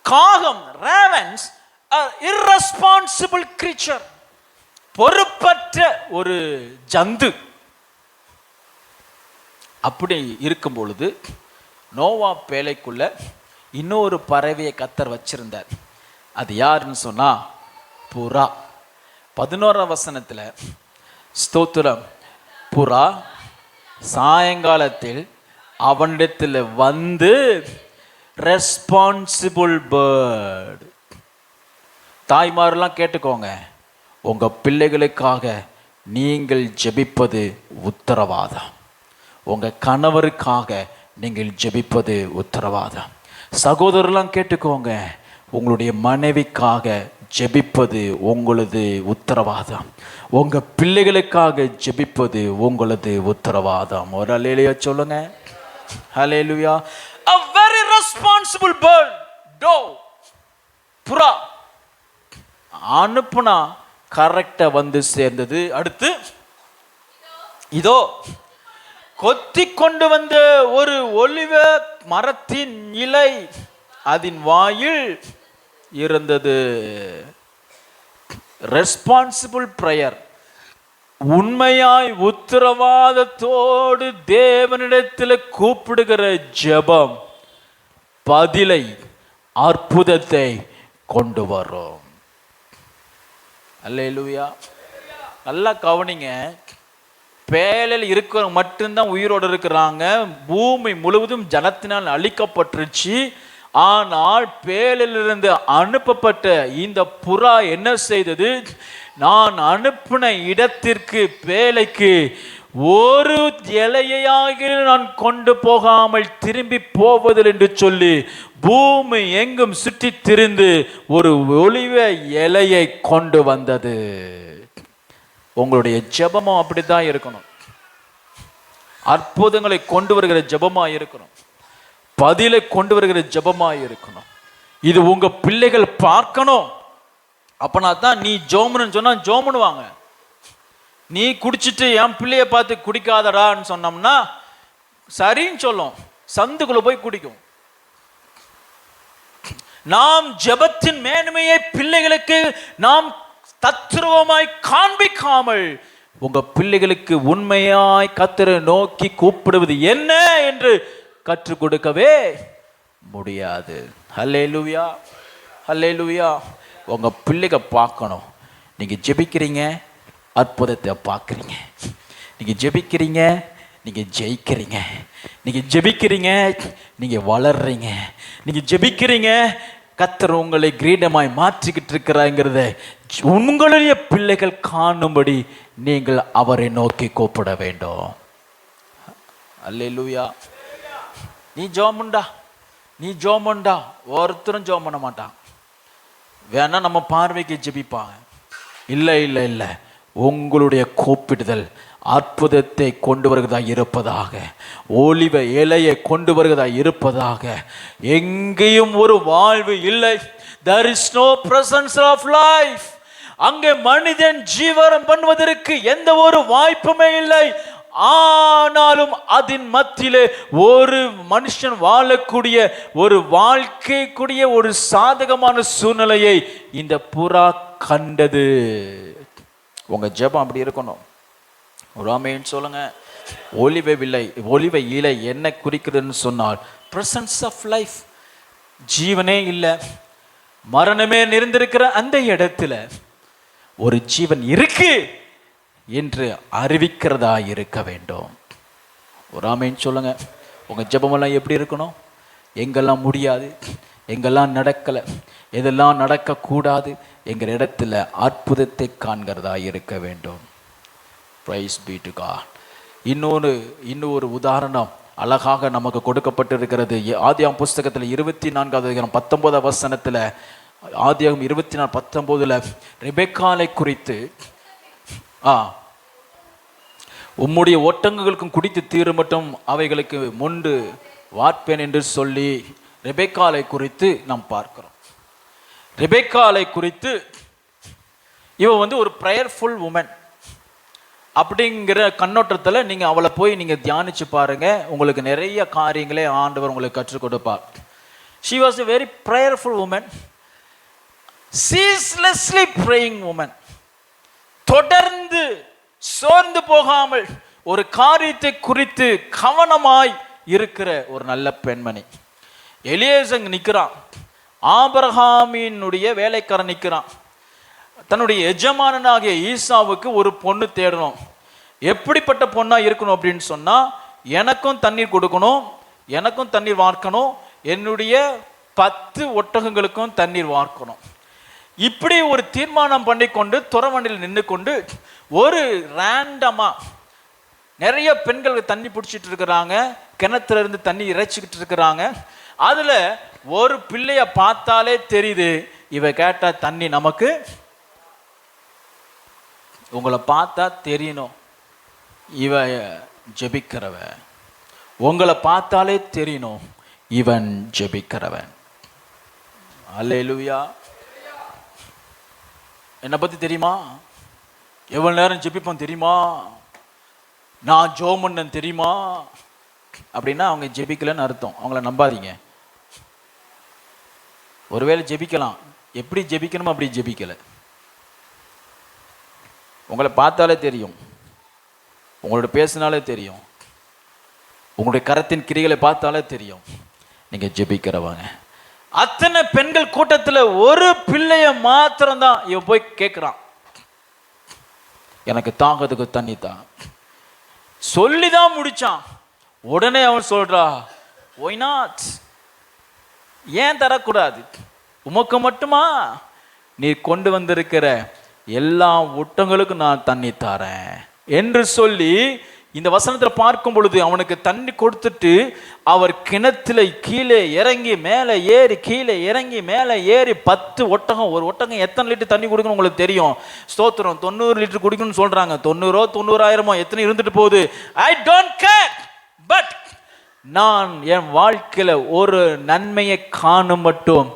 காகம், ravens are irresponsible creature. பொறுப்பற்ற ஒரு ஜந்து. அப்படி இருக்கும் பொழுது நோவா பேழைக்குள்ள இன்னொரு பறவையை கர்த்தர் வச்சிருந்தார். அது யாருன்னு சொன்னா புறா. 11ஆம் வசனத்துல, ஸ்தோத்திரம், புறா சாயங்காலத்தில் அவனிடத்தில் வந்து, ரெஸ்பான்சிபிள் பேர்டு. தாய்மாரெல்லாம் கேட்டுக்கோங்க, உங்க பிள்ளைகளுக்காக நீங்கள் ஜெபிப்பது உத்தரவாதம். உங்க கணவருக்காக நீங்கள் ஜெபிப்பது உத்தரவாதம். சகோதரர்லாம் கேட்டுக்கோங்க, உங்களுடைய மனைவிக்காக ஜெபிப்பது உங்களது உத்தரவாதம். உங்க பிள்ளைகளுக்காக ஜெபிப்பது உங்களது உத்தரவாதம். ஒரு அல்லேலூயா சொல்லுங்க. ஹல்லேலூயா. A very responsible bird, dove, புறா அனுப்புனா கரெக்டா வந்து சேர்ந்தது. அடுத்து இதோ கொத்தி கொண்டு வந்த ஒரு ஒலிவ மரத்தின் இலை அதன் வாயில் இருந்தது. Responsible prayer. உண்மையாய் உத்தரவாதத்தோடு தேவனிடத்தில் கூப்பிடுகிற ஜெபம் பதிலை, அற்புதத்தை கொண்டு வரும். அல்லேலூயா. நல்லா கவனிங்க. பேழையில் இருக்கிறவங்க மட்டும்தான் உயிரோடு இருக்கிறாங்க. பூமி முழுவதும் ஜலத்தினால் அழிக்கப்பட்டுருச்சு. ஆனால் பேழையிலிருந்து அனுப்பப்பட்ட இந்த புறா என்ன செய்தது? நான் அனுப்பின இடத்திற்கு, பேழைக்கு ஒரு இலையாக நான் கொண்டு போகாமல் திரும்பி போவதில்லை என்று சொல்லி பூமி எங்கும் சுற்றி திரிந்து ஒரு ஒலிவ இலையை கொண்டு வந்தது. உங்களுடைய ஜெபமும் அப்படித்தான் இருக்கணும். அற்புதங்களை கொண்டு வருகிற ஜெபமா இருக்கணும். பதிலை கொண்டு வருகிற ஜெபமா இருக்கணும். இது உங்க பிள்ளைகள் பார்க்கணும். அப்பனா தான் நீ ஜோமனு சொன்னா ஜோமனுவாங்க. நீ குடிச்சிட்டு என் பிள்ளைய பார்த்து குடிக்காதடான்னு சொன்னோம்னா சரின்னு சொல்லும், சந்துக்குள்ள போய் குடிக்கும். நாம் ஜெபத்தின் மேன்மையை பிள்ளைகளுக்கு நாம் தத்ரூபமாய் காண்பிக்காமல் உங்க பிள்ளைகளுக்கு உண்மையாய் கர்த்தரை நோக்கி கூப்பிடுவது என்ன என்று கற்றுக் கொடுக்கவே முடியாது. ஹல்லேலூயா, ஹல்லேலூயா. உங்க பிள்ளைங்க பார்க்கணும், நீங்க ஜெபிக்கிறீங்க, அற்புதத்தை பார்க்குறீங்க. நீங்க ஜெபிக்கிறீங்க, நீங்க ஜெயிக்கிறீங்க. நீங்க ஜெபிக்கிறீங்க, நீங்க வளர்றீங்க. நீங்க ஜெபிக்கிறீங்க, கர்த்தர் உங்களை கிரீடமாய் மாற்றிக்கிட்டு இருக்கிறாங்கிறத உங்களுடைய பிள்ளைகள் காணும்படி நீங்கள் அவரை நோக்கி கூப்பிட வேண்டும். அல்லேலூயா. நீ ஜோமண்டா, நீ ஜோமண்டா, ஒருத்தரும் ஜோம் பண்ண மாட்டான். வேணா நம்ம பார்வைக்கு ஜெபிப்பாங்க. இல்லை இல்லை இல்லை, உங்களுடைய கூப்பிடுதல் அற்புதத்தை கொண்டு வருகிறதா இருப்பதாக, ஒலிவ இலையை கொண்டு வருகிறதா இருப்பதாக. எங்கேயும் ஒரு வாழ்வு இல்லை. There is no presence of life. அங்கே மனிதன் ஜீவனம் பண்ணுவதற்கு எந்த ஒரு வாய்ப்புமே இல்லை. ஆனாலும் அதன் மத்தியிலே ஒரு மனுஷன் வாழக்கூடிய ஒரு வாழ்க்கைக்குரிய ஒரு சாதகமான சூழ்நிலையை இந்த புறா கண்டது. உங்க ஜெபம் அப்படி இருக்கணும். ஒரு ஆமென் சொல்லுங்க. ஒலிவ இலை என்ன குறிக்கிறதுன்னு சொன்னால் பிரசன்ஸ் ஆஃப் லைஃப், ஜீவனே இல்லை, மரணமே நிறைந்திருக்கிற அந்த இடத்துல ஒரு ஜீவன் இருக்கு என்று அறிவிக்கிறதா இருக்க வேண்டும். ஒரு ஆமேன் சொல்லுங்க. உங்க ஜெபமெல்லாம் எப்படி இருக்கணும்? எங்கெல்லாம் முடியாது, எங்கெல்லாம் நடக்கலை, எதெல்லாம் நடக்கக்கூடாது என்கிற இடத்துல அற்புதத்தை காண்கிறதா இருக்க வேண்டும். Praise be to God. இன்னொரு உதாரணம் அழகாக நமக்கு கொடுக்கப்பட்டிருக்கிறது. ஆதியாகமம் புஸ்தகத்தில் 24 வசனத்தில், ஆதியாகமம் 24:19 ரெபெக்காளை குறித்து, உம்முடைய ஒட்டங்களுக்கும் குடித்து தீரும் மட்டும் அவைகளுக்கு முண்டு வார்ப்பேன் என்று சொல்லி ரெபெக்காளை குறித்து நாம் பார்க்கிறோம். ரெபெக்காளை குறித்து இவ ஒரு ப்ரேயர்ஃபுல் உமன் அப்படிங்கிற கண்ணோட்டத்தில் நீங்கள் அவளை போய் நீங்கள் தியானிச்சு பாருங்க, உங்களுக்கு நிறைய காரியங்களே ஆண்டவர் உங்களுக்கு கற்றுக் கொடுப்பார். She was a very prayerful woman, ceaselessly praying woman. தொடர்ந்து சோர்ந்து போகாமல் ஒரு காரியத்தை குறித்து கவனமாய் இருக்கிற ஒரு நல்ல பெண்மணி. எலியேசர் நிற்கிறான், ஆபிரகாமினுடைய வேலைக்காரன் நிற்கிறான். தன்னுடைய எஜமானனாகிய ஈசாவுக்கு ஒரு பொண்ணு தேடணும். எப்படிப்பட்ட பொண்ணா இருக்கணும் அப்படின்னு சொன்னா, எனக்கும் தண்ணீர் கொடுக்கணும், எனக்கும் தண்ணீர் வார்க்கணும், என்னுடைய 10 ஒட்டகங்களுக்கும் தண்ணீர் வார்க்கணும். இப்படி ஒரு தீர்மானம் பண்ணி கொண்டு துறவண்டில் நின்று கொண்டு ஒரு ரேண்டமா நிறைய பெண்கள் தண்ணி பிடிச்சிட்டு இருக்கிறாங்க, கிணத்துல இருந்து தண்ணி இறைச்சிக்கிட்டு இருக்கிறாங்க. அதுல ஒரு பிள்ளைய பார்த்தாலே தெரியுது, இவ கேட்டா தண்ணி நமக்கு, உங்களை பார்த்தா தெரியணும் இவ ஜெபிக்கிறவ, உங்களை பார்த்தாலே தெரியணும் இவன் ஜெபிக்கிறவன். அல்லேலூயா. என்னை பத்தி தெரியுமா? எவ்வளவு நேரம் ஜெபிப்போம் தெரியுமா? நான் ஜெபம் பண்ணேன் தெரியுமா? அப்படின்னா அவங்க ஜெபிக்கலன்னு அர்த்தம். அவங்கள நம்பாதீங்க. ஒருவேளை ஜெபிக்கலாம், எப்படி ஜெபிக்கணுமோ அப்படி ஜெபிக்கல. உங்களை பார்த்தாலே தெரியும், உங்களோட பேசினாலே தெரியும், உங்களுடைய கரத்தின் கிரிகளை பார்த்தாலே தெரியும் நீங்க ஜெபிக்கிறவங்க. அத்தனை பெண்கள் கூட்டத்தில் ஒரு பிள்ளைய மாத்திரம்தான் இவன் போய் கேட்கிறான், எனக்கு தாங்கிறதுக்கு தண்ணி தான். சொல்லிதான் முடிச்சான். உடனே அவன் சொல்றா, ஒய் நாட், ஏன் தரக்கூடாது? உமக்கு மட்டுமா? நீ கொண்டு வந்திருக்கிற எல்லா ஒட்டங்களுக்கும் நான் தண்ணி தரேன் என்று சொல்லி இந்த வசனத்தில் பார்க்கும் பொழுது அவனுக்கு தண்ணி கொடுத்துட்டு அவர் கிணத்துல கீழே இறங்கி மேலே ஏறி, கீழே இறங்கி மேலே ஏறி 10 ஒட்டகம், ஒரு ஒட்டகம் எத்தனை லிட்டர் தண்ணி குடிக்கணும் உங்களுக்கு தெரியும். ஸ்தோத்திரம், 90 லிட்டர் குடிக்கணும்னு சொல்றாங்க. 90 90,000 எத்தனை இருந்துட்டு போகுது, ஐ டோன்ட் கேர். பட் நான் என் வாழ்க்கையில ஒரு நன்மையை காணும் மட்டும்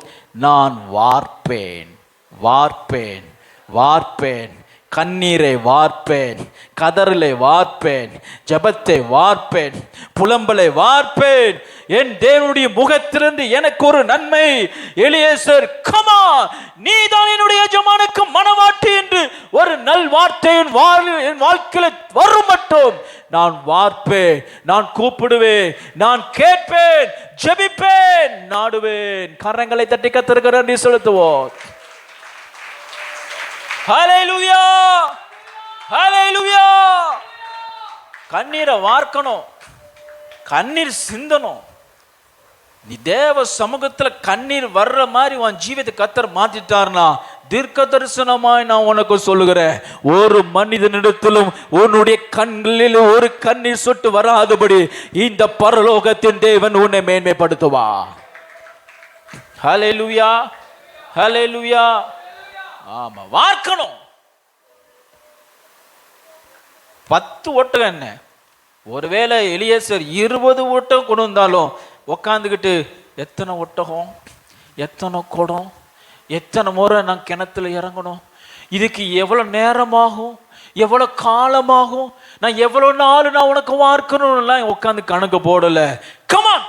நான் வார்ப்பேன், வார்ப்பேன், வார்ப்பேன், கண்ணீரை வார்ப்பேன், கதறலை வார்ப்பேன், ஜெபத்தை வார்ப்பேன், புலம்பலை வார்ப்பேன். என் தேவனுடைய முகத்திலிருந்து எனக்கு ஒரு நன்மை. எலியேசர், கமா, நீதான் என்னுடைய எஜமானுக்கு மனவாட்டி என்று ஒரு நல் வார்த்தை என் வாழ்க்கையில வரும் மட்டும் நான் வார்ப்பேன், நான் கூப்பிடுவேன், நான் கேட்பேன், ஜெபிப்பேன், நாடுவேன். கரங்களை தட்டி கர்த்தருக்கு நன்றி செலுத்துவோம். ஹல்லேலூயா, ஹல்லேலூயா. கண்ணீரை வார்க்கணும், கண்ணீர் சிந்தணும். நீ தேவ சமூகத்துல கண்ணீர் வர்ற மாதிரி உன் ஜீவியத்தை கர்த்தர் மாத்திட்டார்னா, தீர்க்க தரிசனமாய் நான் உனக்கு சொல்லுகிறேன், ஒரு மனிதனிடத்திலும் உன்னுடைய கண்களில் ஒரு கண்ணீர் சொட்டு வராதபடி இந்த பரலோகத்தின் தேவன் உன்னை மேன்மைப்படுத்துவா. ஹல்லேலூயா, ஹல்லேலூயா. ஆமா, வார்க்கணும். 10 ஒட்டகம் என்ன, ஒருவேளை எலியேசர் 20 ஒட்டகம் கொண்டு வந்தாலும் உக்காந்துக்கிட்டு எத்தனை ஒட்டகம், எத்தனை குடம், எத்தனை முறை நான் கிணத்துல இறங்கணும், இதுக்கு எவ்வளவு நேரமாகும், எவ்வளவு காலமாகும், நான் எவ்வளவு நாள் நான் உனக்கு வார்க்கணும்லாம் உட்காந்து கணக்கு போடல. கமான்,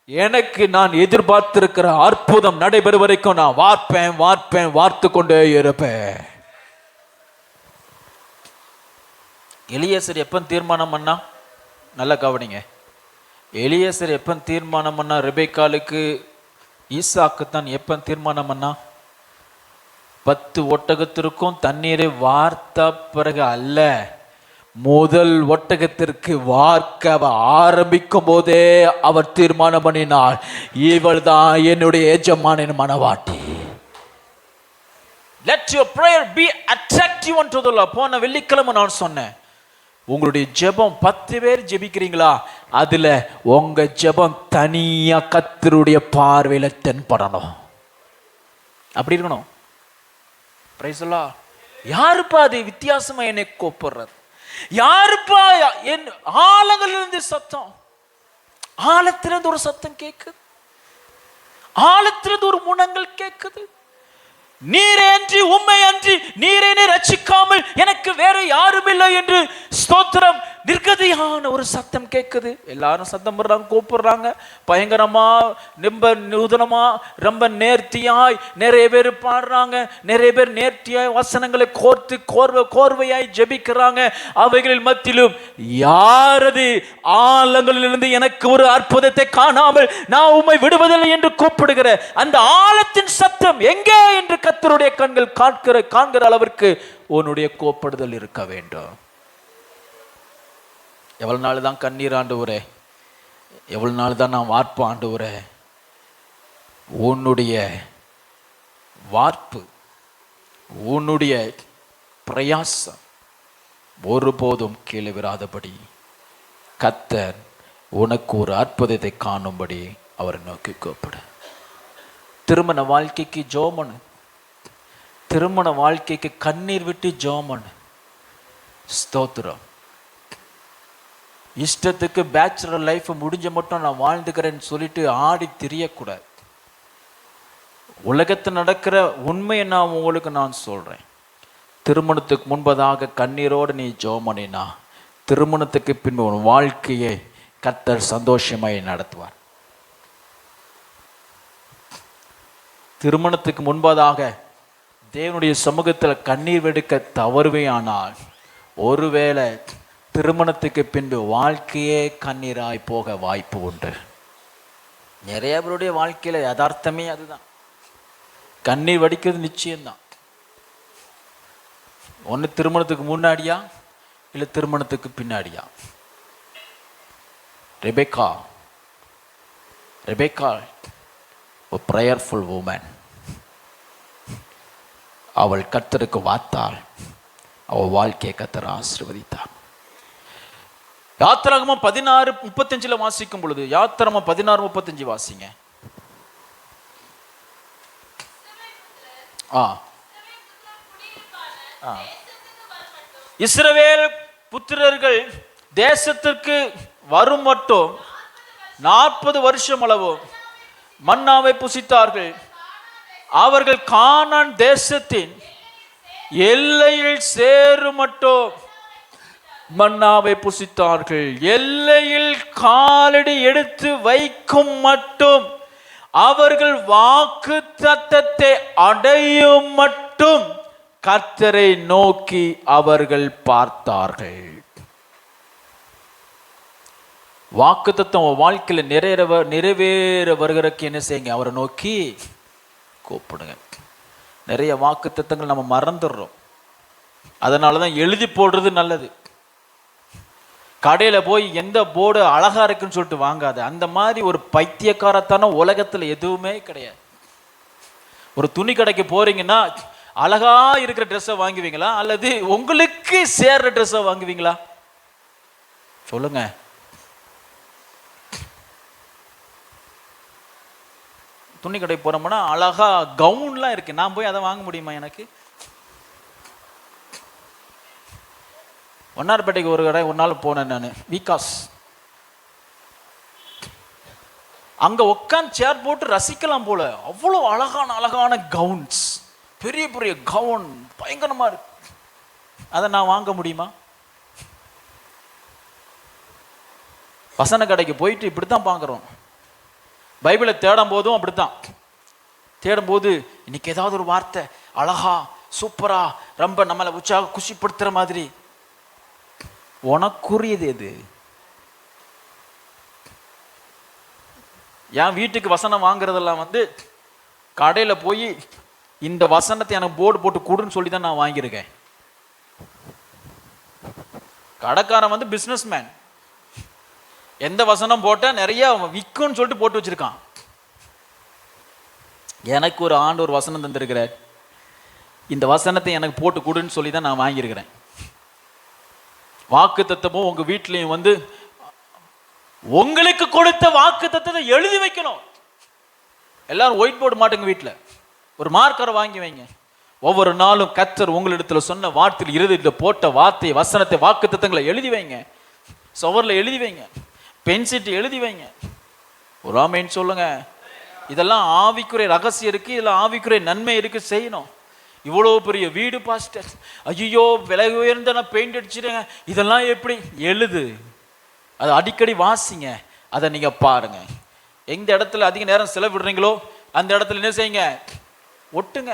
எனக்கு நான் எதிர்பார்த்திருக்கிற அற்புதம் நடைபெறும் வரைக்கும் நான் வார்ப்பேன், வார்ப்பேன், வார்த்து கொண்டே இருப்பேன். எலியேசர் எப்ப தீர்மானம் பண்ணா? நல்ல கவனிங்க. எலியேசர் எப்போ தீர்மானம் பண்ணா ரெபெக்காளுக்கு ஈசாக்கு தான் எப்போ தீர்மானம் பண்ணா? 10 ஒட்டகத்திற்கும் தண்ணீரை வார்த்த பிறகு அல்ல, முதல் ஒட்டகத்திற்கு வார்க்க ஆரம்பிக்கும் போதே அவர் தீர்மானம் பண்ணினார், இவள் தான் என்னுடைய எஜமானின் மனவாட்டி. Let your prayer be attractive unto the Lord. போன வெள்ளிக்கிழமை நான் சொன்னேன், உங்களுடைய ஜெபம் 10 பேர் ஜெபிக்கிறீங்களா, அதுல உங்க ஜெபம் தனியா கர்த்தருடைய பார்வையில தென்படணும். அப்படி இருக்கணும். Praise the Lord. யாருப்பா அது வித்தியாசமா என்னை கூப்பிடுறது? யாருப்பா என் ஆழங்களிலிருந்து சத்தம்? ஆழத்திலிருந்து ஒரு சத்தம் கேட்குது, ஆழத்திலிருந்து ஒரு முனங்கள் கேட்குது. நீரே அன்றி உம்மை அன்றி நீரேனே ரட்சிக்காமல் எனக்கு வேற யாரும் இல்லை என்று ஸ்தோத்திரம் நிர்கதியான ஒரு சத்தம் கேட்குது. எல்லாரும் சத்தம் போடுறாங்க, கூப்பிடுறாங்க, பயங்கரமா ரொம்ப நூதனமா ரொம்ப நேர்த்தியாய் நிறைய பேர் பாடுறாங்க, நிறைய பேர் நேர்த்தியாய் வசனங்களை கோர்த்து கோர்வையாய் ஜெபிக்கிறாங்க. அவைகளில் மத்தியிலும் யாரது ஆழங்களிலிருந்து எனக்கு ஒரு அற்புதத்தை காணாமல் நான் உம்மை விடுவதில்லை என்று கூப்பிடுகிற அந்த ஆழத்தின் சத்தம் எங்கே என்று கர்த்தருடைய கண்கள் காண்கிற அளவிற்கு உன்னுடைய கூப்பிடுதல் இருக்க வேண்டும். எவ்வளவு நாள் தான் கண்ணீர் ஆண்டவரே, எவ்வளவு நாள் தான் நான் வார்ப்பு ஆண்டவரே? உன்னுடைய வார்ப்பு, உன்னுடைய பிரயாசம் ஒருபோதும் கீழே விராதபடி கர்த்தர் உனக்கு ஒரு அற்புதத்தை காணும்படி அவரை நோக்கி கூப்பிடு. திருமண வாழ்க்கைக்கு ஜோமனு, திருமண வாழ்க்கைக்கு கண்ணீர் விட்டு ஜோமனு. ஸ்தோத்திரம். இஷ்டத்துக்கு பேச்சுலர் லைஃப் முடிஞ்ச மட்டும் நான் வாழ்ந்துக்கிறேன்னு சொல்லிட்டு ஆடி திரியக்கூடாது. உலகத்தில் நடக்கிற உண்மையை நான் உங்களுக்கு நான் சொல்றேன். திருமணத்துக்கு முன்பதாக கண்ணீரோடு நீ ஜெபம் பண்ணினா திருமணத்துக்கு பின்பு உன் வாழ்க்கையை கர்த்தர் சந்தோஷமாய் நடத்துவார். திருமணத்துக்கு முன்பதாக தேவனுடைய சமூகத்தில் கண்ணீர் வெடிக்க தவறுவே ஆனால் ஒருவேளை திருமணத்துக்கு பின்பு வாழ்க்கையே கண்ணீராய் போக வாய்ப்பு உண்டு. நிறைய பேருடைய வாழ்க்கையில யதார்த்தமே அதுதான். கண்ணீர் வடிக்கிறது நிச்சயம்தான். ஒன்று திருமணத்துக்கு முன்னாடியா இல்லை திருமணத்துக்கு பின்னாடியா? ரெபெக்கா ஒரு ப்ரேயர்ஃபுல் வுமன். அவள் கர்த்தருக்கு வார்த்தாள், அவள் வாழ்க்கையை கர்த்தர் ஆசீர்வதித்தார். யாத்திராகமம் 16:35 வாசிக்கும் பொழுது, யாத்திராகமம் 16:35 வாசிங்க. இஸ்ரவேல் புத்திரர்கள் தேசத்திற்கு வரும் மட்டும் 40 வருஷம் அளவு மன்னாவை புசித்தார்கள். அவர்கள் கானான் தேசத்தின் எல்லையில் சேரும் மட்டும் மன்னாவை புசித்தார்கள். எல்லையில் காலடி எடுத்து வைக்கும் மட்டும், அவர்கள் வாக்கு தத்தத்தை அடையும் மட்டும் கர்த்தரை நோக்கி அவர்கள் பார்த்தார்கள். வாக்கு தத்தம் வாழ்க்கையில் நிறைவேற வருகிறதுக்கு என்ன செய்யுங்க? அவரை நோக்கி கூப்பிடுங்க. நிறைய வாக்கு தத்தங்கள் நம்ம மறந்துடுறோம். அதனாலதான் எழுதி போடுறது நல்லது. கடையில் போய் எந்த போர்டு அழகா இருக்குன்னு சொல்லிட்டு வாங்காது. அந்த மாதிரி ஒரு பைத்தியக்காரத்தான உலகத்தில் எதுவுமே கிடையாது. ஒரு துணி கடைக்கு போறீங்கன்னா அழகா இருக்கிற ட்ரெஸ்ஸை வாங்குவீங்களா அல்லது உங்களுக்கு சேர்ற ட்ரெஸ்ஸை வாங்குவீங்களா? சொல்லுங்க. துணி கடைக்கு போறோம்னா அழகா கவுன்லாம் இருக்கு, நான் போய் அதை வாங்க முடியுமா? எனக்கு வண்ணார்பேட்டைக்கு ஒரு கடை ஒரு நாள் போனேன் நான், விகாஸ். அங்க உட்காந்து சேர் போட்டு ரசிக்கலாம் போல, அவ்வளோ அழகான கவுன்ஸ், பெரிய பெரிய கவுன் பயங்கரமா இருக்கு. அதை நான் வாங்க முடியுமா? வசன கடைக்கு போயிட்டு இப்படித்தான் பார்க்குறோம். பைபிளை தேடும் போதும் அப்படித்தான் தேடும்போது இன்னைக்கு ஏதாவது ஒரு வார்த்தை அழகா சூப்பரா ரொம்ப நம்மளை உற்சாக குஷிப்படுத்துற மாதிரி. உனக்குரியது எது? என் வீட்டுக்கு வசனம் வாங்குறதெல்லாம் வந்து கடையில் போய் இந்த வசனத்தை எனக்கு போர்டு போட்டு கொடுன்னு சொல்லி தான் நான் வாங்கியிருக்கேன். கடைக்காரன் வந்து பிஸ்னஸ் மேன், எந்த வசனம் போட்டால் நிறைய விற்கும்னு சொல்லிட்டு போட்டு வச்சிருக்கான். எனக்கு ஒரு ஆண்டு ஒரு வசனம் தந்திருக்கிறார், இந்த வசனத்தை எனக்கு போட்டு கொடுன்னு சொல்லி தான் நான் வாங்கியிருக்கிறேன். வாக்கு தத்தமும் உங்க வீட்லையும் வந்து உங்களுக்கு கொடுத்த வாக்கு தத்தத்தை எழுதி வைக்கணும். எல்லாரும் ஒயிட் போர்டு மாட்டுங்க, வீட்டில் ஒரு மார்க்கரை வாங்கி வைங்க. ஒவ்வொரு நாளும் கர்த்தர் உங்களிடத்துல சொன்ன வார்த்தையில் இருதயத்தில் போட்ட வார்த்தை வசனத்தை வாக்கு தத்தங்களை எழுதி வைங்க. சுவரில் எழுதி வைங்க, பென்சிட்டு எழுதி வைங்க. ஒரு ஆமேன்னு சொல்லுங்க. இதெல்லாம் ஆவிக்குரிய ரகசியம் இருக்கு, இதில் ஆவிக்குரிய நன்மை இருக்கு, செய்யணும். இவ்வளோ பெரிய வீடு பாஸ்டர், ஐயோ விலை உயர்ந்த நான் பெயிண்ட் அடிச்சிடுங்க, இதெல்லாம் எப்படி? எழுது, அதை அடிக்கடி வாசிங்க, அதை நீங்கள் பாருங்க. எந்த இடத்துல அதிக நேரம் செலவிடுறீங்களோ அந்த இடத்துல என்ன செய்யுங்க, ஒட்டுங்க.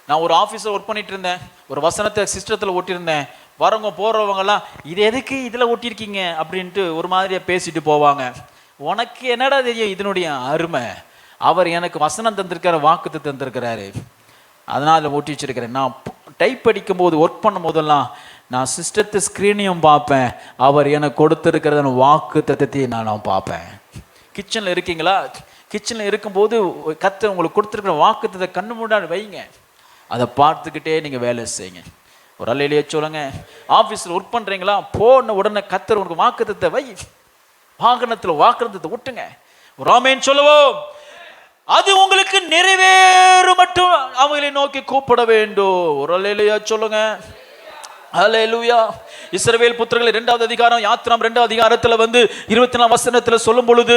நான் ஒரு ஆஃபீஸில் ஒர்க் பண்ணிட்டு இருந்தேன், ஒரு வசனத்தை சிஸ்டத்தில் ஒட்டியிருந்தேன். வரவங்க போகிறவங்கலாம் இது எதுக்கு இதில் ஒட்டியிருக்கீங்க அப்படின்ட்டு ஒரு மாதிரியாக பேசிட்டு போவாங்க. உனக்கு என்னடா தெரியும் இதனுடைய அருமை? அவர் எனக்கு வசனம் தந்திருக்காரு, வாக்குத்தை தந்திருக்கிறாரு, அதனால் அதில் ஒட்டி வச்சிருக்கிறேன். நான் டைப் அடிக்கும் போது ஒர்க் பண்ணும் போதெல்லாம் நான் சிஸ்டத்தை ஸ்க்ரீனையும் பார்ப்பேன், அவர் எனக்கு கொடுத்துருக்கிறத வாக்கு தத்தத்தையும் நான் பார்ப்பேன். கிச்சனில் இருக்கீங்களா? கிச்சனில் இருக்கும்போது கர்த்தர் உங்களுக்கு கொடுத்துருக்கிற வாக்கு தத்தை கண்ணு முன்னாடி வைங்க, அதை பார்த்துக்கிட்டே நீங்கள் வேலை செய்யுங்க. ஒரு அல்லையிலேயே சொல்லுங்க. ஆஃபீஸில் ஒர்க் பண்ணுறீங்களா? போன உடனே கர்த்தர் உங்களுக்கு வாக்கு தத்தை வை, வாகனத்தில் வாக்குறதை விட்டுங்க. ஒரு ஆமென் சொல்லுவோம். அது உங்களுக்கு நிறைவேறு மட்டும் அவங்களை நோக்கி கூப்பிட வேண்டும். ஒரு அல்லேலூயா சொல்லுங்க. ஹல்லேலூயா. இஸ்ரவேல் புத்திரர்கள் 2வது அதிகாரம் யாத்திராம் 2வது அதிகாரத்தில் வந்து 24 வசனத்தில் சொல்லும் பொழுது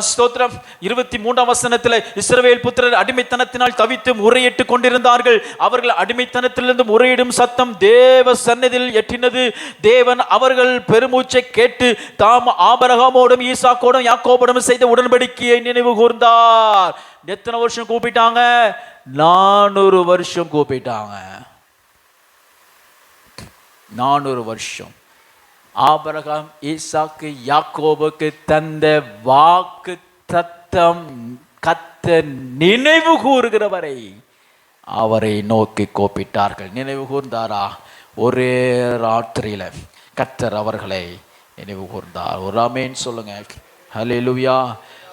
ஸ்தோத்திரம், 23 வசனத்தில் இஸ்ரவேல் புத்திரர் அடிமைத்தனத்தினால் தவித்து முறையிட்டு கொண்டிருந்தார்கள். அவர்கள் அடிமைத்தனத்திலிருந்து முறையிடும் சத்தம் தேவ சந்நிதியில் எட்டினது. தேவன் அவர்கள் பெருமூச்சை கேட்டு தாம் ஆபிரகாமோடும் ஈசாக்கோடும் யாக்கோபோடும் செய்த உடன்படிக்கையை நினைவு கூர்ந்தார். எத்தனை வருஷம் கூப்பிட்டாங்க? 400 வருஷம் கூப்பிட்டாங்க. 400 வருஷம். ஆபிரகாம் ஈசாக்கு யாக்கோபுக்கு தந்த வாக்கு தத்தம் கர்த்தர் நினைவு கூறுகிற வரை அவரை நோக்கி கூப்பிட்டார்கள். நினைவு கூர்ந்தாரா? ஒரே ராத்திரியில கர்த்தர் அவர்களை நினைவு கூர்ந்தார். ஒரு ஆமென் சொல்லுங்க. ஹல்லேலூயா,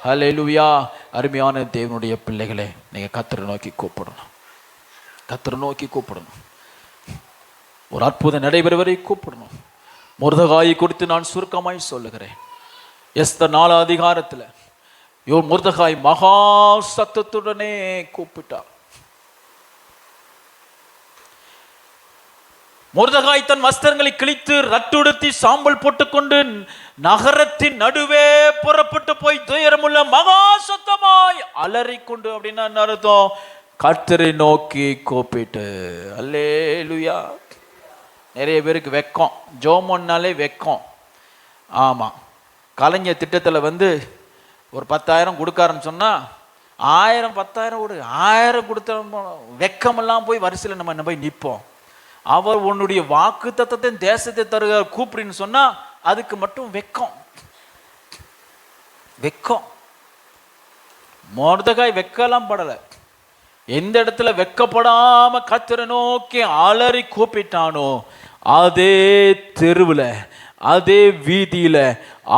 ஹல்லேலூயா. அருமையான தேவனுடைய பிள்ளைகளே, நீங்க கர்த்தரை நோக்கி கூப்பிடணும், கர்த்தரை நோக்கி கூப்பிடணும். ஒரு அற்புதம் நடைபெறுவரை கூப்பிடணும். முர்தகாயை குறித்து நான் சுருக்கமாய் சொல்லுகிறேன். எஸ்தர் 4 அதிகாரத்தில் முர்தகாய் மகா சத்தத்துடனே கூப்பிட்டார். முர்தகாய் தன் வஸ்திரங்களை கிழித்து ரட்டுடுத்தி சாம்பல் போட்டுக்கொண்டு நகரத்தின் நடுவே புறப்பட்டு போய் துயரமுள்ள மகா சத்தமாய் அலறிக்கொண்டு, அப்படின்னா அர்த்தம் கர்த்தரை நோக்கி கூப்பிட்டு. அல்லேலூயா. நிறைய பேருக்கு வெக்கம், ஜோமோன்னாலே வெக்கம். ஆமாம், கலைஞர் திட்டத்தில் வந்து ஒரு 10,000 கொடுக்காருன்னு சொன்னால் 1000 10,000 கொடு, 1000 கொடுத்த வெக்கமெல்லாம் போய் வரிசையில் நம்ம போய் நிற்போம். அவர் உன்னுடைய வாக்கு தத்தத்தை தேசத்தை தருகிறார் கூப்பிடுன்னு சொன்னால் அதுக்கு மட்டும் வெக்கம், வெக்கம். மொர்தெகாய் வெக்கலாம் படலை. எந்த இடத்துல வெக்கப்படாம கர்த்தரை நோக்கி அலறி கூப்பிட்டானோ அதே தெருவில் அதே வீதியில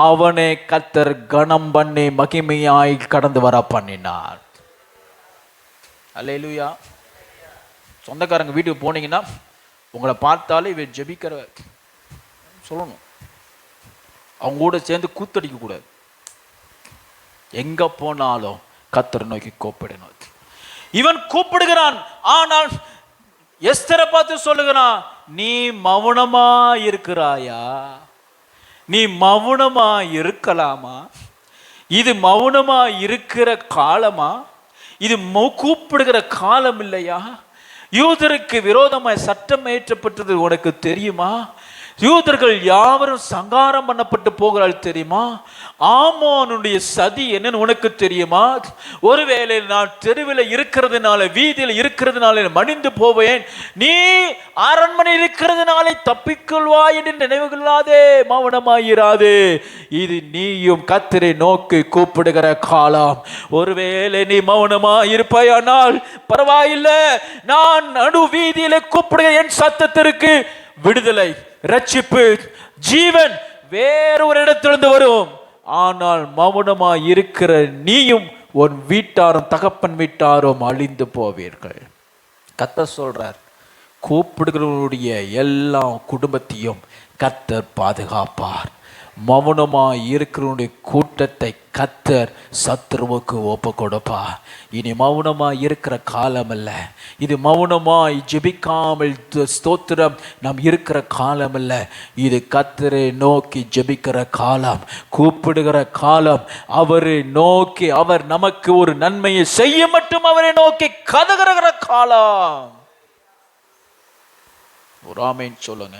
அவனை கர்த்தர் கணம் பண்ணி மகிமையாய் கடந்து வர பண்ணினார். அல்லேலூயா. சொந்தக்காரங்க வீட்டுக்கு போனீங்கன்னா உங்களை பார்த்தாலே இவன் ஜெபிக்கிற சொல்லணும். அவங்க கூட சேர்ந்து கூத்தடிக்க கூடாது. எங்க போனாலும் கர்த்தரை நோக்கி கூப்பிடணும். இவன் கூப்பிடுகிறான், ஆனால் எஸ்தரை பார்த்து சொல்லுகிறான், நீ மௌனமா இருக்கிறாயா? நீ மௌனமா இருக்கலாமா? இது மௌனமா இருக்கிற காலமா? இது கூப்பிடுகிற காலம் இல்லையா? யூதருக்கு விரோதமாய் சட்டம் ஏற்றப்பட்டது உனக்கு தெரியுமா? யூதர்கள் யாவரும் சங்காரம் பண்ணப்பட்டு போகிறாள் தெரியுமா? ஆமானுடைய சதி என்னன்னு உனக்கு தெரியுமா? ஒருவேளை நான் தெருவில் இருக்கிறதுனால, வீதியில் இருக்கிறதுனால மடிந்து போவேன், நீ அரண்மனை இருக்கிறதுனால தப்பிக்கொள்வாய் என்று நினைவு கொள்ளாதே, மௌனமாயிராதே. இது நீயும் கர்த்தரை நோக்கி கூப்பிடுகிற காலம். ஒருவேளை நீ மௌனமாய் இருப்பாயானால் பரவாயில்லை, நான் நடு வீதியில கூப்பிடுகிற என் சத்தத்திற்கு விடுதலை, ரட்சிப்பு, ஜீவன் வேறொரு இடத்திலிருந்து வரும். ஆனால் மௌனமாய் இருக்கிற நீயும் உன் வீட்டாரும் தகப்பன் வீட்டாரும் அழிந்து போவீர்கள். கர்த்தர் சொல்றார், கூப்பிடுகிறவருடைய எல்லா குடும்பத்தையும் கர்த்தர் பாதுகாப்பார். மௌனமாய் இருக்கிறவனுடைய கூட்டத்தை கர்த்தர் சத்துருவுக்கு ஒப்பு கொடுப்பா. இனி மௌனமாய் இருக்கிற காலம் அல்ல இது. மௌனமாய் ஜெபிக்காமல் ஸ்தோத்திரம் நாம் இருக்கிற காலம் அல்ல இது. கர்த்தரை நோக்கி ஜெபிக்கிற காலம், கூப்பிடுகிற காலம், அவரை நோக்கி அவர் நமக்கு ஒரு நன்மையை செய்ய மட்டும் அவரை நோக்கி கதறுகிற காலம். ஒரு ஆமென் சொல்லுங்க,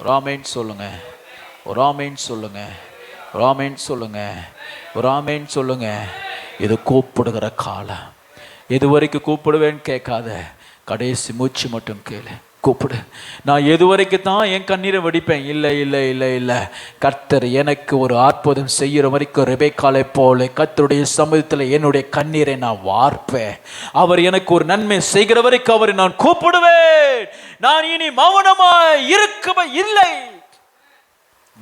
ஒரு ஆமென் சொல்லுங்க, ஒரு ஆமென் சொல்லுங்க, ஒரு ஆமென் சொல்லுங்க, ஒரு ஆமென் சொல்லுங்க. இது கூப்பிடுகிற காலம். எது வரைக்கும் கூப்பிடுவேன்னு கேட்காத, கடைசி மூச்சு மட்டும் கேளு. கூப்பிடு. நான் எது வரைக்கும் தான் என் கண்ணீரை வடிப்பேன்? இல்லை இல்லை இல்லை இல்லை. கர்த்தர் எனக்கு ஒரு அற்புதம் செய்கிற வரைக்கும் ரெபெக்காளை போல கர்த்தருடைய சமூகத்தில் என்னுடைய கண்ணீரை நான் வார்ப்பேன். அவர் எனக்கு ஒரு நன்மை செய்கிற வரைக்கும் அவரை நான் கூப்பிடுவேன். நான் இனி மௌனமாய் இருக்கவே இல்லை,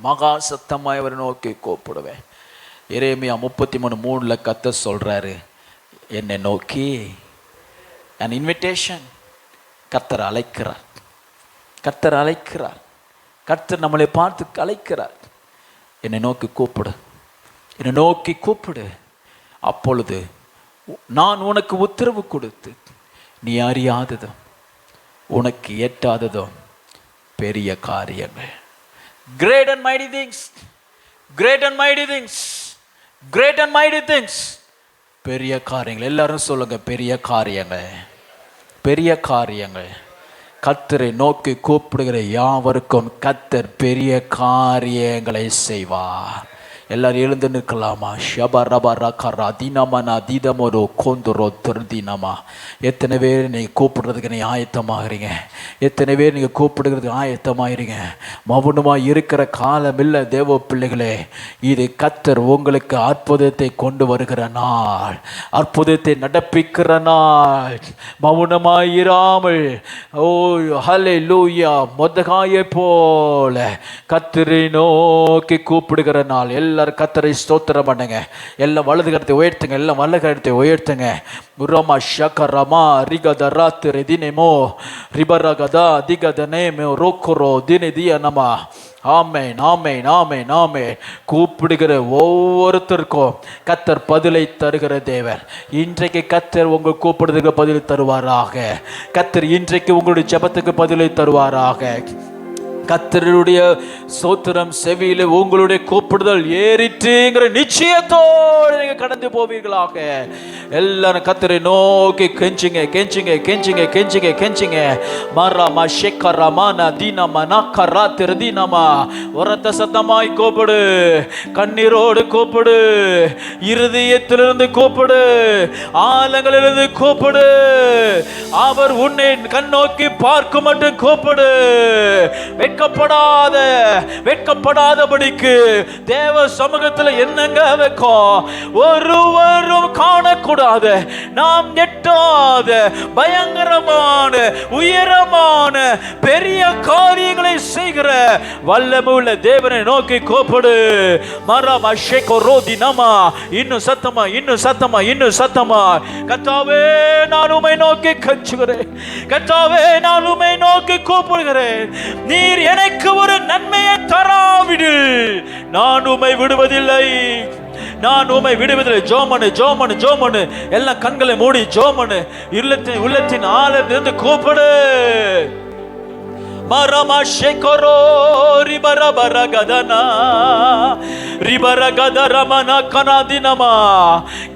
மகா சத்தமாய் அவரை நோக்கி கூப்பிடுவேன். எரேமியா 33:3 கர்த்தர் சொல்றாரு, என்னை நோக்கி an invitation. கர்த்தர் அழைக்கிறார், கர்த்தர் அழைக்கிறார், கர்த்தர் நம்மளை பார்த்து அழைக்கிறார். என்னை நோக்கி கூப்பிடு, என்னை நோக்கி கூப்பிடு. அப்பொழுது நான் உனக்கு உத்தரவு கொடுத்து நீ அறியாததும் உனக்கு எட்டாததும் பெரிய காரியங்கள், great and mighty things, great and mighty things, great and mighty things, பெரிய காரியங்கள். எல்லாரும் சொல்லுங்க, பெரிய காரியங்கள், பெரிய காரியங்கள். கர்த்தரை நோக்கி கூப்பிடுகிற யாவருக்கும் கர்த்தர் பெரிய காரியங்களை செய்வார். எல்லாரும் எழுந்து நிற்கலாமா? ஷபரபரகரா தினமனா தீதமொரு கோந்துரோ திருதினமா. எத்தனை பேர் நீங்கள் கூப்பிடுறதுக்கு நீங்கள் ஆயத்தமாகறீங்க? எத்தனை பேர் நீங்கள் கூப்பிடுறதுக்கு ஆயத்தமாகறீங்க? மௌனமாக இருக்கிற காலம் இல்லை தேவ பிள்ளைகளே. இது கர்த்தர் உங்களுக்கு அற்புதத்தை கொண்டு வருகிற நாள், அற்புதத்தை நடப்பிக்கிற நாள். மௌனமாயிராமல், ஓ ஹல்லேலூயா, மொர்தெகாயை போல கர்த்தரை நோக்கி கூப்பிடுகிற நாள். எல்லாரும் கர்த்தரை ஸ்தோத்திரம் பண்ணுங்க. எல்லாம் வலது கரத்தை உயர்த்துங்க, எல்லாம் வலது கரத்தை உயர்த்துங்க. உரமா ஷகரமா ரிகதரா தினமோ ரிபரகதா திகதனேமோ ரோக்கரோ தினதியனமா. ஆமென், ஆமென், ஆமென், ஆமென். கூப்பிடுகிற ஒவ்வொருத்தருக்கும் கர்த்தர் பதிலை தருகிற தேவர். இன்றைக்கு கர்த்தர் உங்கள் கூப்பிடுறதுக்கு பதில் தருவாராக. கர்த்தர் இன்றைக்கு உங்களுடைய ஜெபத்துக்கு பதிலை தருவாராக. கர்த்தருடைய ஸ்தோத்திரம் செவியில உங்களுடைய கூப்பிடுதல் ஏறிட்டுங்கிற நிச்சயத்தோடு நீங்க கடந்து போவீர்களாக. எல்லாரும் கர்த்தரை நோக்கி கெஞ்சுங்க, கெஞ்சுங்க, கெஞ்சுங்க, கெஞ்சுங்க, கெஞ்சுங்க. மரமா ஷெக்கரமானா தீனமனா கரா திருதீனமா. உரத்த சத்தமாய் கூப்பிடு, கண்ணீரோடு கூப்பிடு, இருதயத்திலிருந்து கூப்பிடு, ஆழங்களிலிருந்து கூப்பிடு. அவர் உன்னை கண்ணோக்கி பார்க்கும் மட்டும் கூப்பிடு. வெட்கப்படாத, வெட்கப்படாதபடிக்கு தேவ சமூகத்தில் என்னங்க வைக்கும்? ஒருவரும் காணக்கூடாத, நாம் எட்டாத பயங்கரமான உயரமான பெரிய காரியங்களை செய்கிற வல்லமையுள்ள தேவனை நோக்கி கூப்பிடு. மரமா ஷேகோ ரோதினமா. இன்னும் சத்தமா, இன்னும் சத்தமா, இன்னும் சத்தமா. கர்த்தாவே, நான் உம்மை நோக்கி கெஞ்சுகிறேன். கர்த்தாவே, நான் உம்மை நோக்கி கூப்பிடுகிறேன். நீர் எனக்கு ஒரு நன்மையை தராவிடு, நான் உம்மை விடுவதில்லை, நான் உம்மை விடுவதில்லை. ஜோமனு, ஜோமனு, ஜோமனு. எல்லாம் கண்களை மூடி ஜோமனு. உள்ளத்தின் ஆழத்திலிருந்து கூப்பிடு. மரமா ஷெகரோ ரிபரபரகதனா ரிபரகதரமனா கனாதினமா.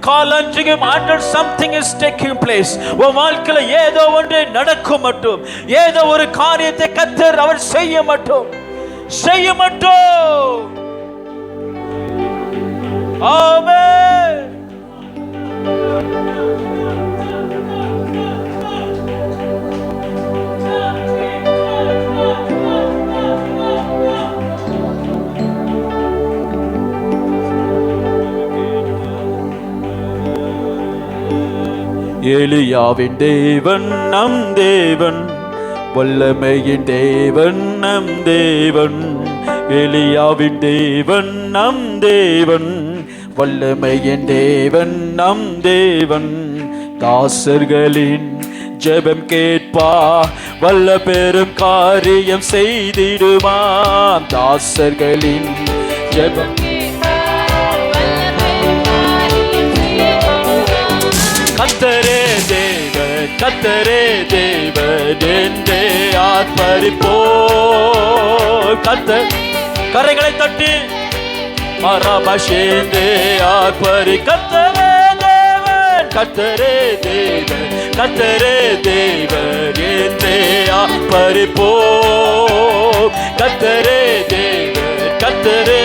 காலஞ்சிகம் ஆண்டர் something is taking place. உன் வாழ்க்கையில் ஏதோ ஒன்று நடக்கும் மட்டும், ஏதோ ஒரு காரியத்தை கர்த்தர் அவர் செய்ய மட்டும். செய்ய மாட்டோம். ஆமென். எலியாவின் தேவன் நம் தேவன், வல்லமையின் தேவன் நம் தேவன். எலியாவின் தேவன் நம் தேவன், வல்லமையின் தேவன் நம் தேவன். தாசர்களின் ஜெபம் கேட்பா, வல்ல பெரும் காரியம் செய்திடுவான். தாசர்களின் ஜெபம் கத்தரே தேவன், கத்தரே தேவன் என்றே ஆர்ப்பரிப்போ. கத்தர் கரைகளை தட்டி மரபஷேந்தே ஆர்ப்பரி. கத்தரே தேவன், கத்தரே தேவன், கத்தரே தேவன் என்றே ஆர்ப்பரிப்போ. கத்தரே தேவன், கத்தரே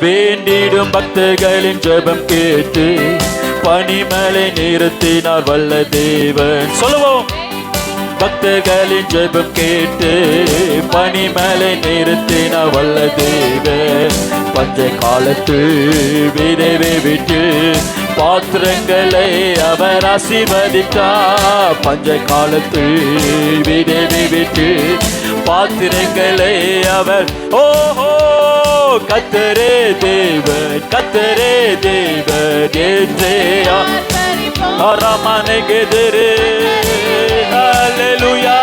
வேண்டிடும் பக்தர்களின் ஜெபம் கேட்டு பனிமலை நிறுத்தினார் வல்ல தேவன். சொல்லுவோம். பக்தர்களின் ஜெபம் கேட்டு பனிமலை நிறுத்தினார் வல்ல தேவன். பஞ்ச காலத்து விதைவை விட்டு பாத்திரங்களை அவர் ஆசீர்வதித்தார். பஞ்ச காலத்து விதைவை விட்டு பாத்திரங்களை அவர் ஓஹோ. கத்தரே தேவன், கத்தரே தேவன் என்றே அரமனைகெதிரே ஹல்லேலூயா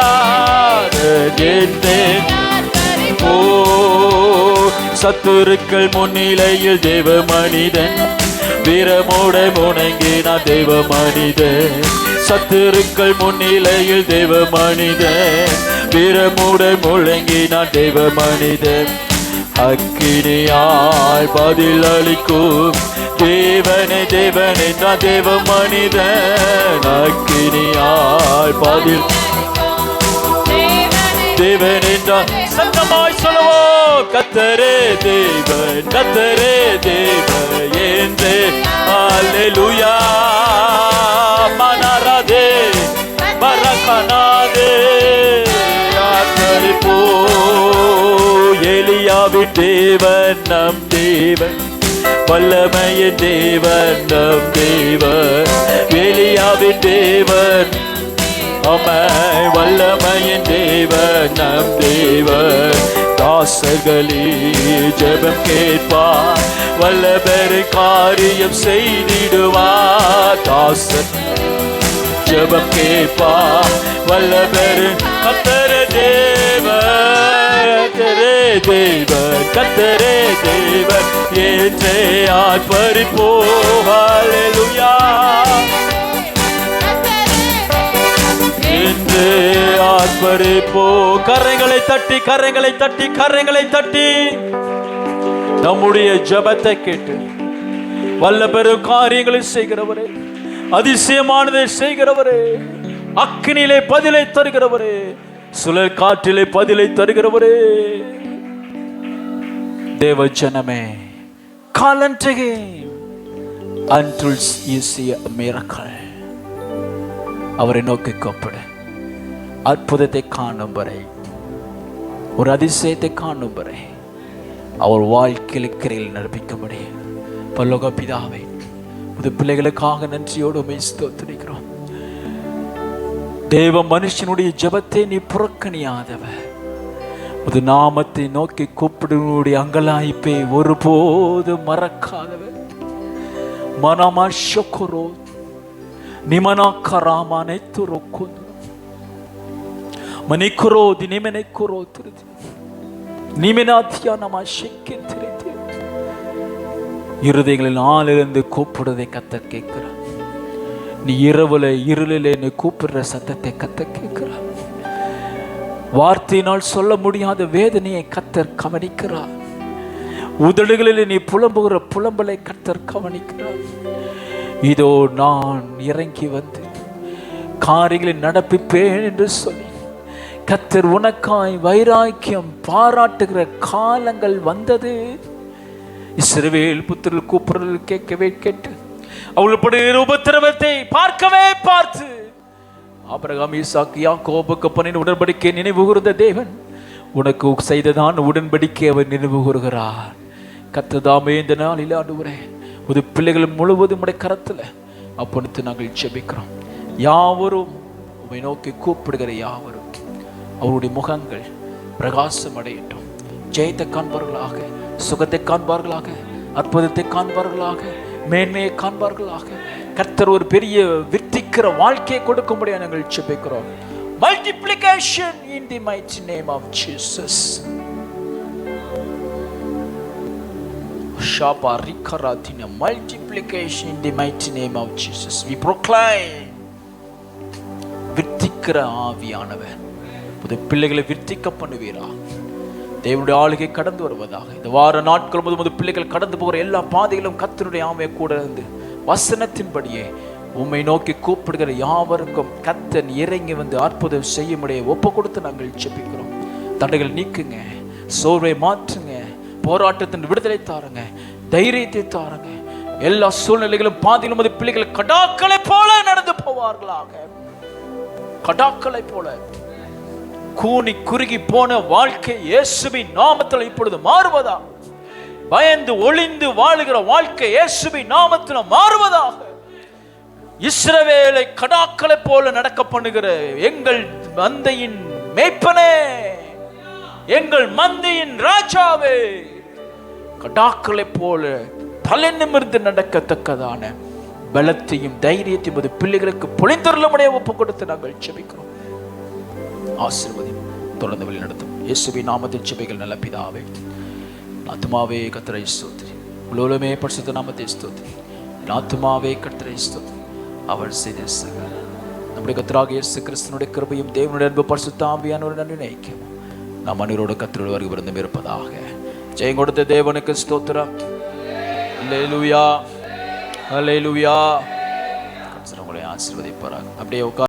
என்றே. ஓ சத்துருக்கள் முன்னிலையில் தேவ மனிதன் வீரமோட முணங்கினார் தேவ மனிதன். சத்துருக்கள் முன்னிலையில் தேவ மனிதன் வீரமோட முழங்கினார் தேவ மனிதன். அக்கினியாய் பதில் அளிக்கும் தேவனே தேவன் என்றான் தேவ மனிதன். அக்கினியாய் பதில் தேவன் என்றான். சத்தமாய் சொல்லுவோம். கத்தரே தேவன், கத்தரே தேவன் என்றே அல்லேலூயா. மனாராதே பரகனாதே ஆர்ப்பரிப்போ. எலியாவின் தேவன் நம் தேவன், வல்லமையின் தேவன் நம் தேவன். எலியாவின் தேவன் அமை வல்லமையின் தேவன் நம் தேவன். தாசர்களே ஜெபம் கேட்பார், வல்ல பெரு காரியம் செய்திடுவார். தாசர் ஜெபம் கேட்பார், வல்ல பெரு. கத்தரே தேவன், கத்தரே தேவன், கத்தரே தேவன் என்றே ஆர்ப்பரிப்போ. ஹல்லேலூயா என்றே ஆர்ப்பரிப்போ. கரங்களை தட்டி, கரங்களை தட்டி, கரங்களை தட்டி நம்முடைய ஜெபத்தை கேட்டு வல்ல பெரும் காரியங்களை செய்கிறவரே, அதிசயமானதை செய்கிறவரே, அக்கினியிலே பதிலை தருகிறவரே, சுழல் காற்றிலே பதிலை தருகிறவரே. தேவ ஜனமே, call unto him until you see a miracle. அவரை நோக்கி கூப்பிடு. அற்புதத்தை காணும் வரை, ஒரு அதிசயத்தை காணும் வரை அவர் வாழ்க்கையில் கிரையில் நடப்பிக்கும்படி பரலோக பிதாவே, புது பிள்ளைகளுக்காக நன்றியோடு உம்மை ஸ்தோத்திரிக்கிறோம். தேவ மனுஷனுடைய ஜெபத்தை நீ புறக்கணியாதவர், புது நாமத்தை நோக்கி கூப்பிடுவனுடைய அங்கலாய்ப்பை ஒருபோது மறக்காதவர். மனமா ஷொக்கரோ நிமனா கராமானை துரோக்கோ மணிக்குரோ தினிமனை குரோ திருதி நிமினாத்தியா நம்ம ஷெக்கி திருதி. இருதயங்களில் ஆளிலிருந்து கூப்பிடுவதை கத்தர் கேட்கிறார். நீ இரவுல இருளிலே நீ கூப்பிடுற சத்தத்தை கத்தர் கேட்கிறார். வார்த்தையினால் சொல்ல முடியாத வேதனையை கத்தர் கவனிக்கிறார். உதடுகளில் நீ புலம்புகிற புலம்பலை கத்தர் கவனிக்கிறார். இதோ நான் இறங்கி வந்து காரியங்களை நடப்பிப்பேன் என்று சொல்லி கர்த்தர் உனக்காய் வைராக்கியம் பாராட்டுகிற காலங்கள் வந்தது. இஸ்ரவேல் புத்திரர்கள் கூப்பிடுதல் கேட்கவே கேட்டு அவளுடைய உபத்திரவத்தை பார்க்கவே பார்த்து ஆபிரகாம் ஈசாக்கு யாக்கோபுக்கு பண்ணின உடன்படிக்கை நினைவு கூர்ந்த தேவன் உனக்கு செய்ததான் உடன்படிக்கை அவர் நினைவு கூறுகிறார். கர்த்ததாமே இந்த நாளில் ஆண்டவரே புது பிள்ளைகள் முழுவதும் உடைய கரத்துல அப்பொழுது நாங்கள் ஜெபிக்கிறோம். யாவரும் உம்மை நோக்கி கூப்பிடுகிற யாவரும் அவருடைய முகங்கள் பிரகாசம் அடையட்டும். ஜெயத்தை காண்பார்களாக, சுகத்தை காண்பார்களாக, அற்புதத்தை காண்பார்களாக, மேன்மையை காண்பார்களாக. கர்த்தர் ஒரு பெரிய வித்திக்கிற வாழ்க்கையை கொடுக்க முடியாது நாங்கள் ஜெபிக்கிறோம். Multiplication in the mighty name of Jesus. Multiplication in the mighty name of Jesus. We proclaim வித்திக்கிற ஆவியானவர் புது பிள்ளைகளை வித்திக்க பண்ணுவீரா. தேவனுடைய ஆளுகை கடந்து வருவதாக. இந்த வார நாட்கள் முது பிள்ளைகள் கடந்து போகிற எல்லா பாதைகளும் கர்த்தருடைய ஆவியை கூட இருந்து வசனத்தின்படியே உம்மை நோக்கி கூப்பிடுகிற யாவருக்கும் கர்த்தர் இறங்கி வந்து அற்புதம் செய்ய முடிய ஒப்பு கொடுத்து நாங்கள் ஜெபிக்கிறோம். தடைகள் நீக்குங்க, சோர்வை மாற்றுங்க, போராட்டத்தின் விடுதலை தாருங்க, தைரியத்தை தாருங்க. எல்லா சூழ்நிலைகளும் பாதியிலும் அது பிள்ளைகள் கடாக்களை போல நடந்து போவார்களாக. கடாக்களை போல கூனி குறுகி போன வாழ்க்கை இயேசுவின் நாமத்தில் இப்பொழுது மாறுவதா. பயந்து ஒளிந்து வாழுகிற வாழ்க்கை இயேசுவின் நாமத்தில் மாறுவதாக. இஸ்ரவேலை கடாக்களை போல நடக்க பண்ணுகிற எங்கள் மந்தையின் மேய்ப்பனே, எங்கள் மந்தையின் ராஜாவே, கடாக்களை போல தலை நிமிர்ந்து நடக்கத்தக்கதான பலத்தையும் தைரியத்தையும் அது பிள்ளைகளுக்கு பொழிந்தருளமுடைய ஒப்பு கொடுத்து நாங்கள் ஜெபிக்கிறோம். ஆசீர்வதியும் தொடர்ந்து வழி நடத்தும் இயேசுவின் நாமத்தில் ஜெபிகள் நல்ல பிதாவே. ஆத்துமாவே கர்த்தரை ஸ்தோத்திரி, உலகமே பரிசுத்த நாமத்தை ஸ்தோத்திரி. ஆத்துமாவே கர்த்தரை ஸ்தோத்திரி. அவர் செய்த சகல நம்முடைய கர்த்தராகிய இயேசு கிறிஸ்துவினுடைய கிருபையும் தேவனுடைய அன்பு பரிசுத்த ஆவியானவருடன் நன்றி நினைக்கவும் நாம் அனைவரோடு கர்த்தரோடு வருகை விருந்தும் இருப்பதாக. ஜெயம் கொடுத்த தேவனுக்கு ஸ்தோத்திரம். அல்லேலூயா, அல்லேலூயா. கர்த்தர் உங்களை ஆசீர்வதிப்பாராக. அப்படியே உட்கார்.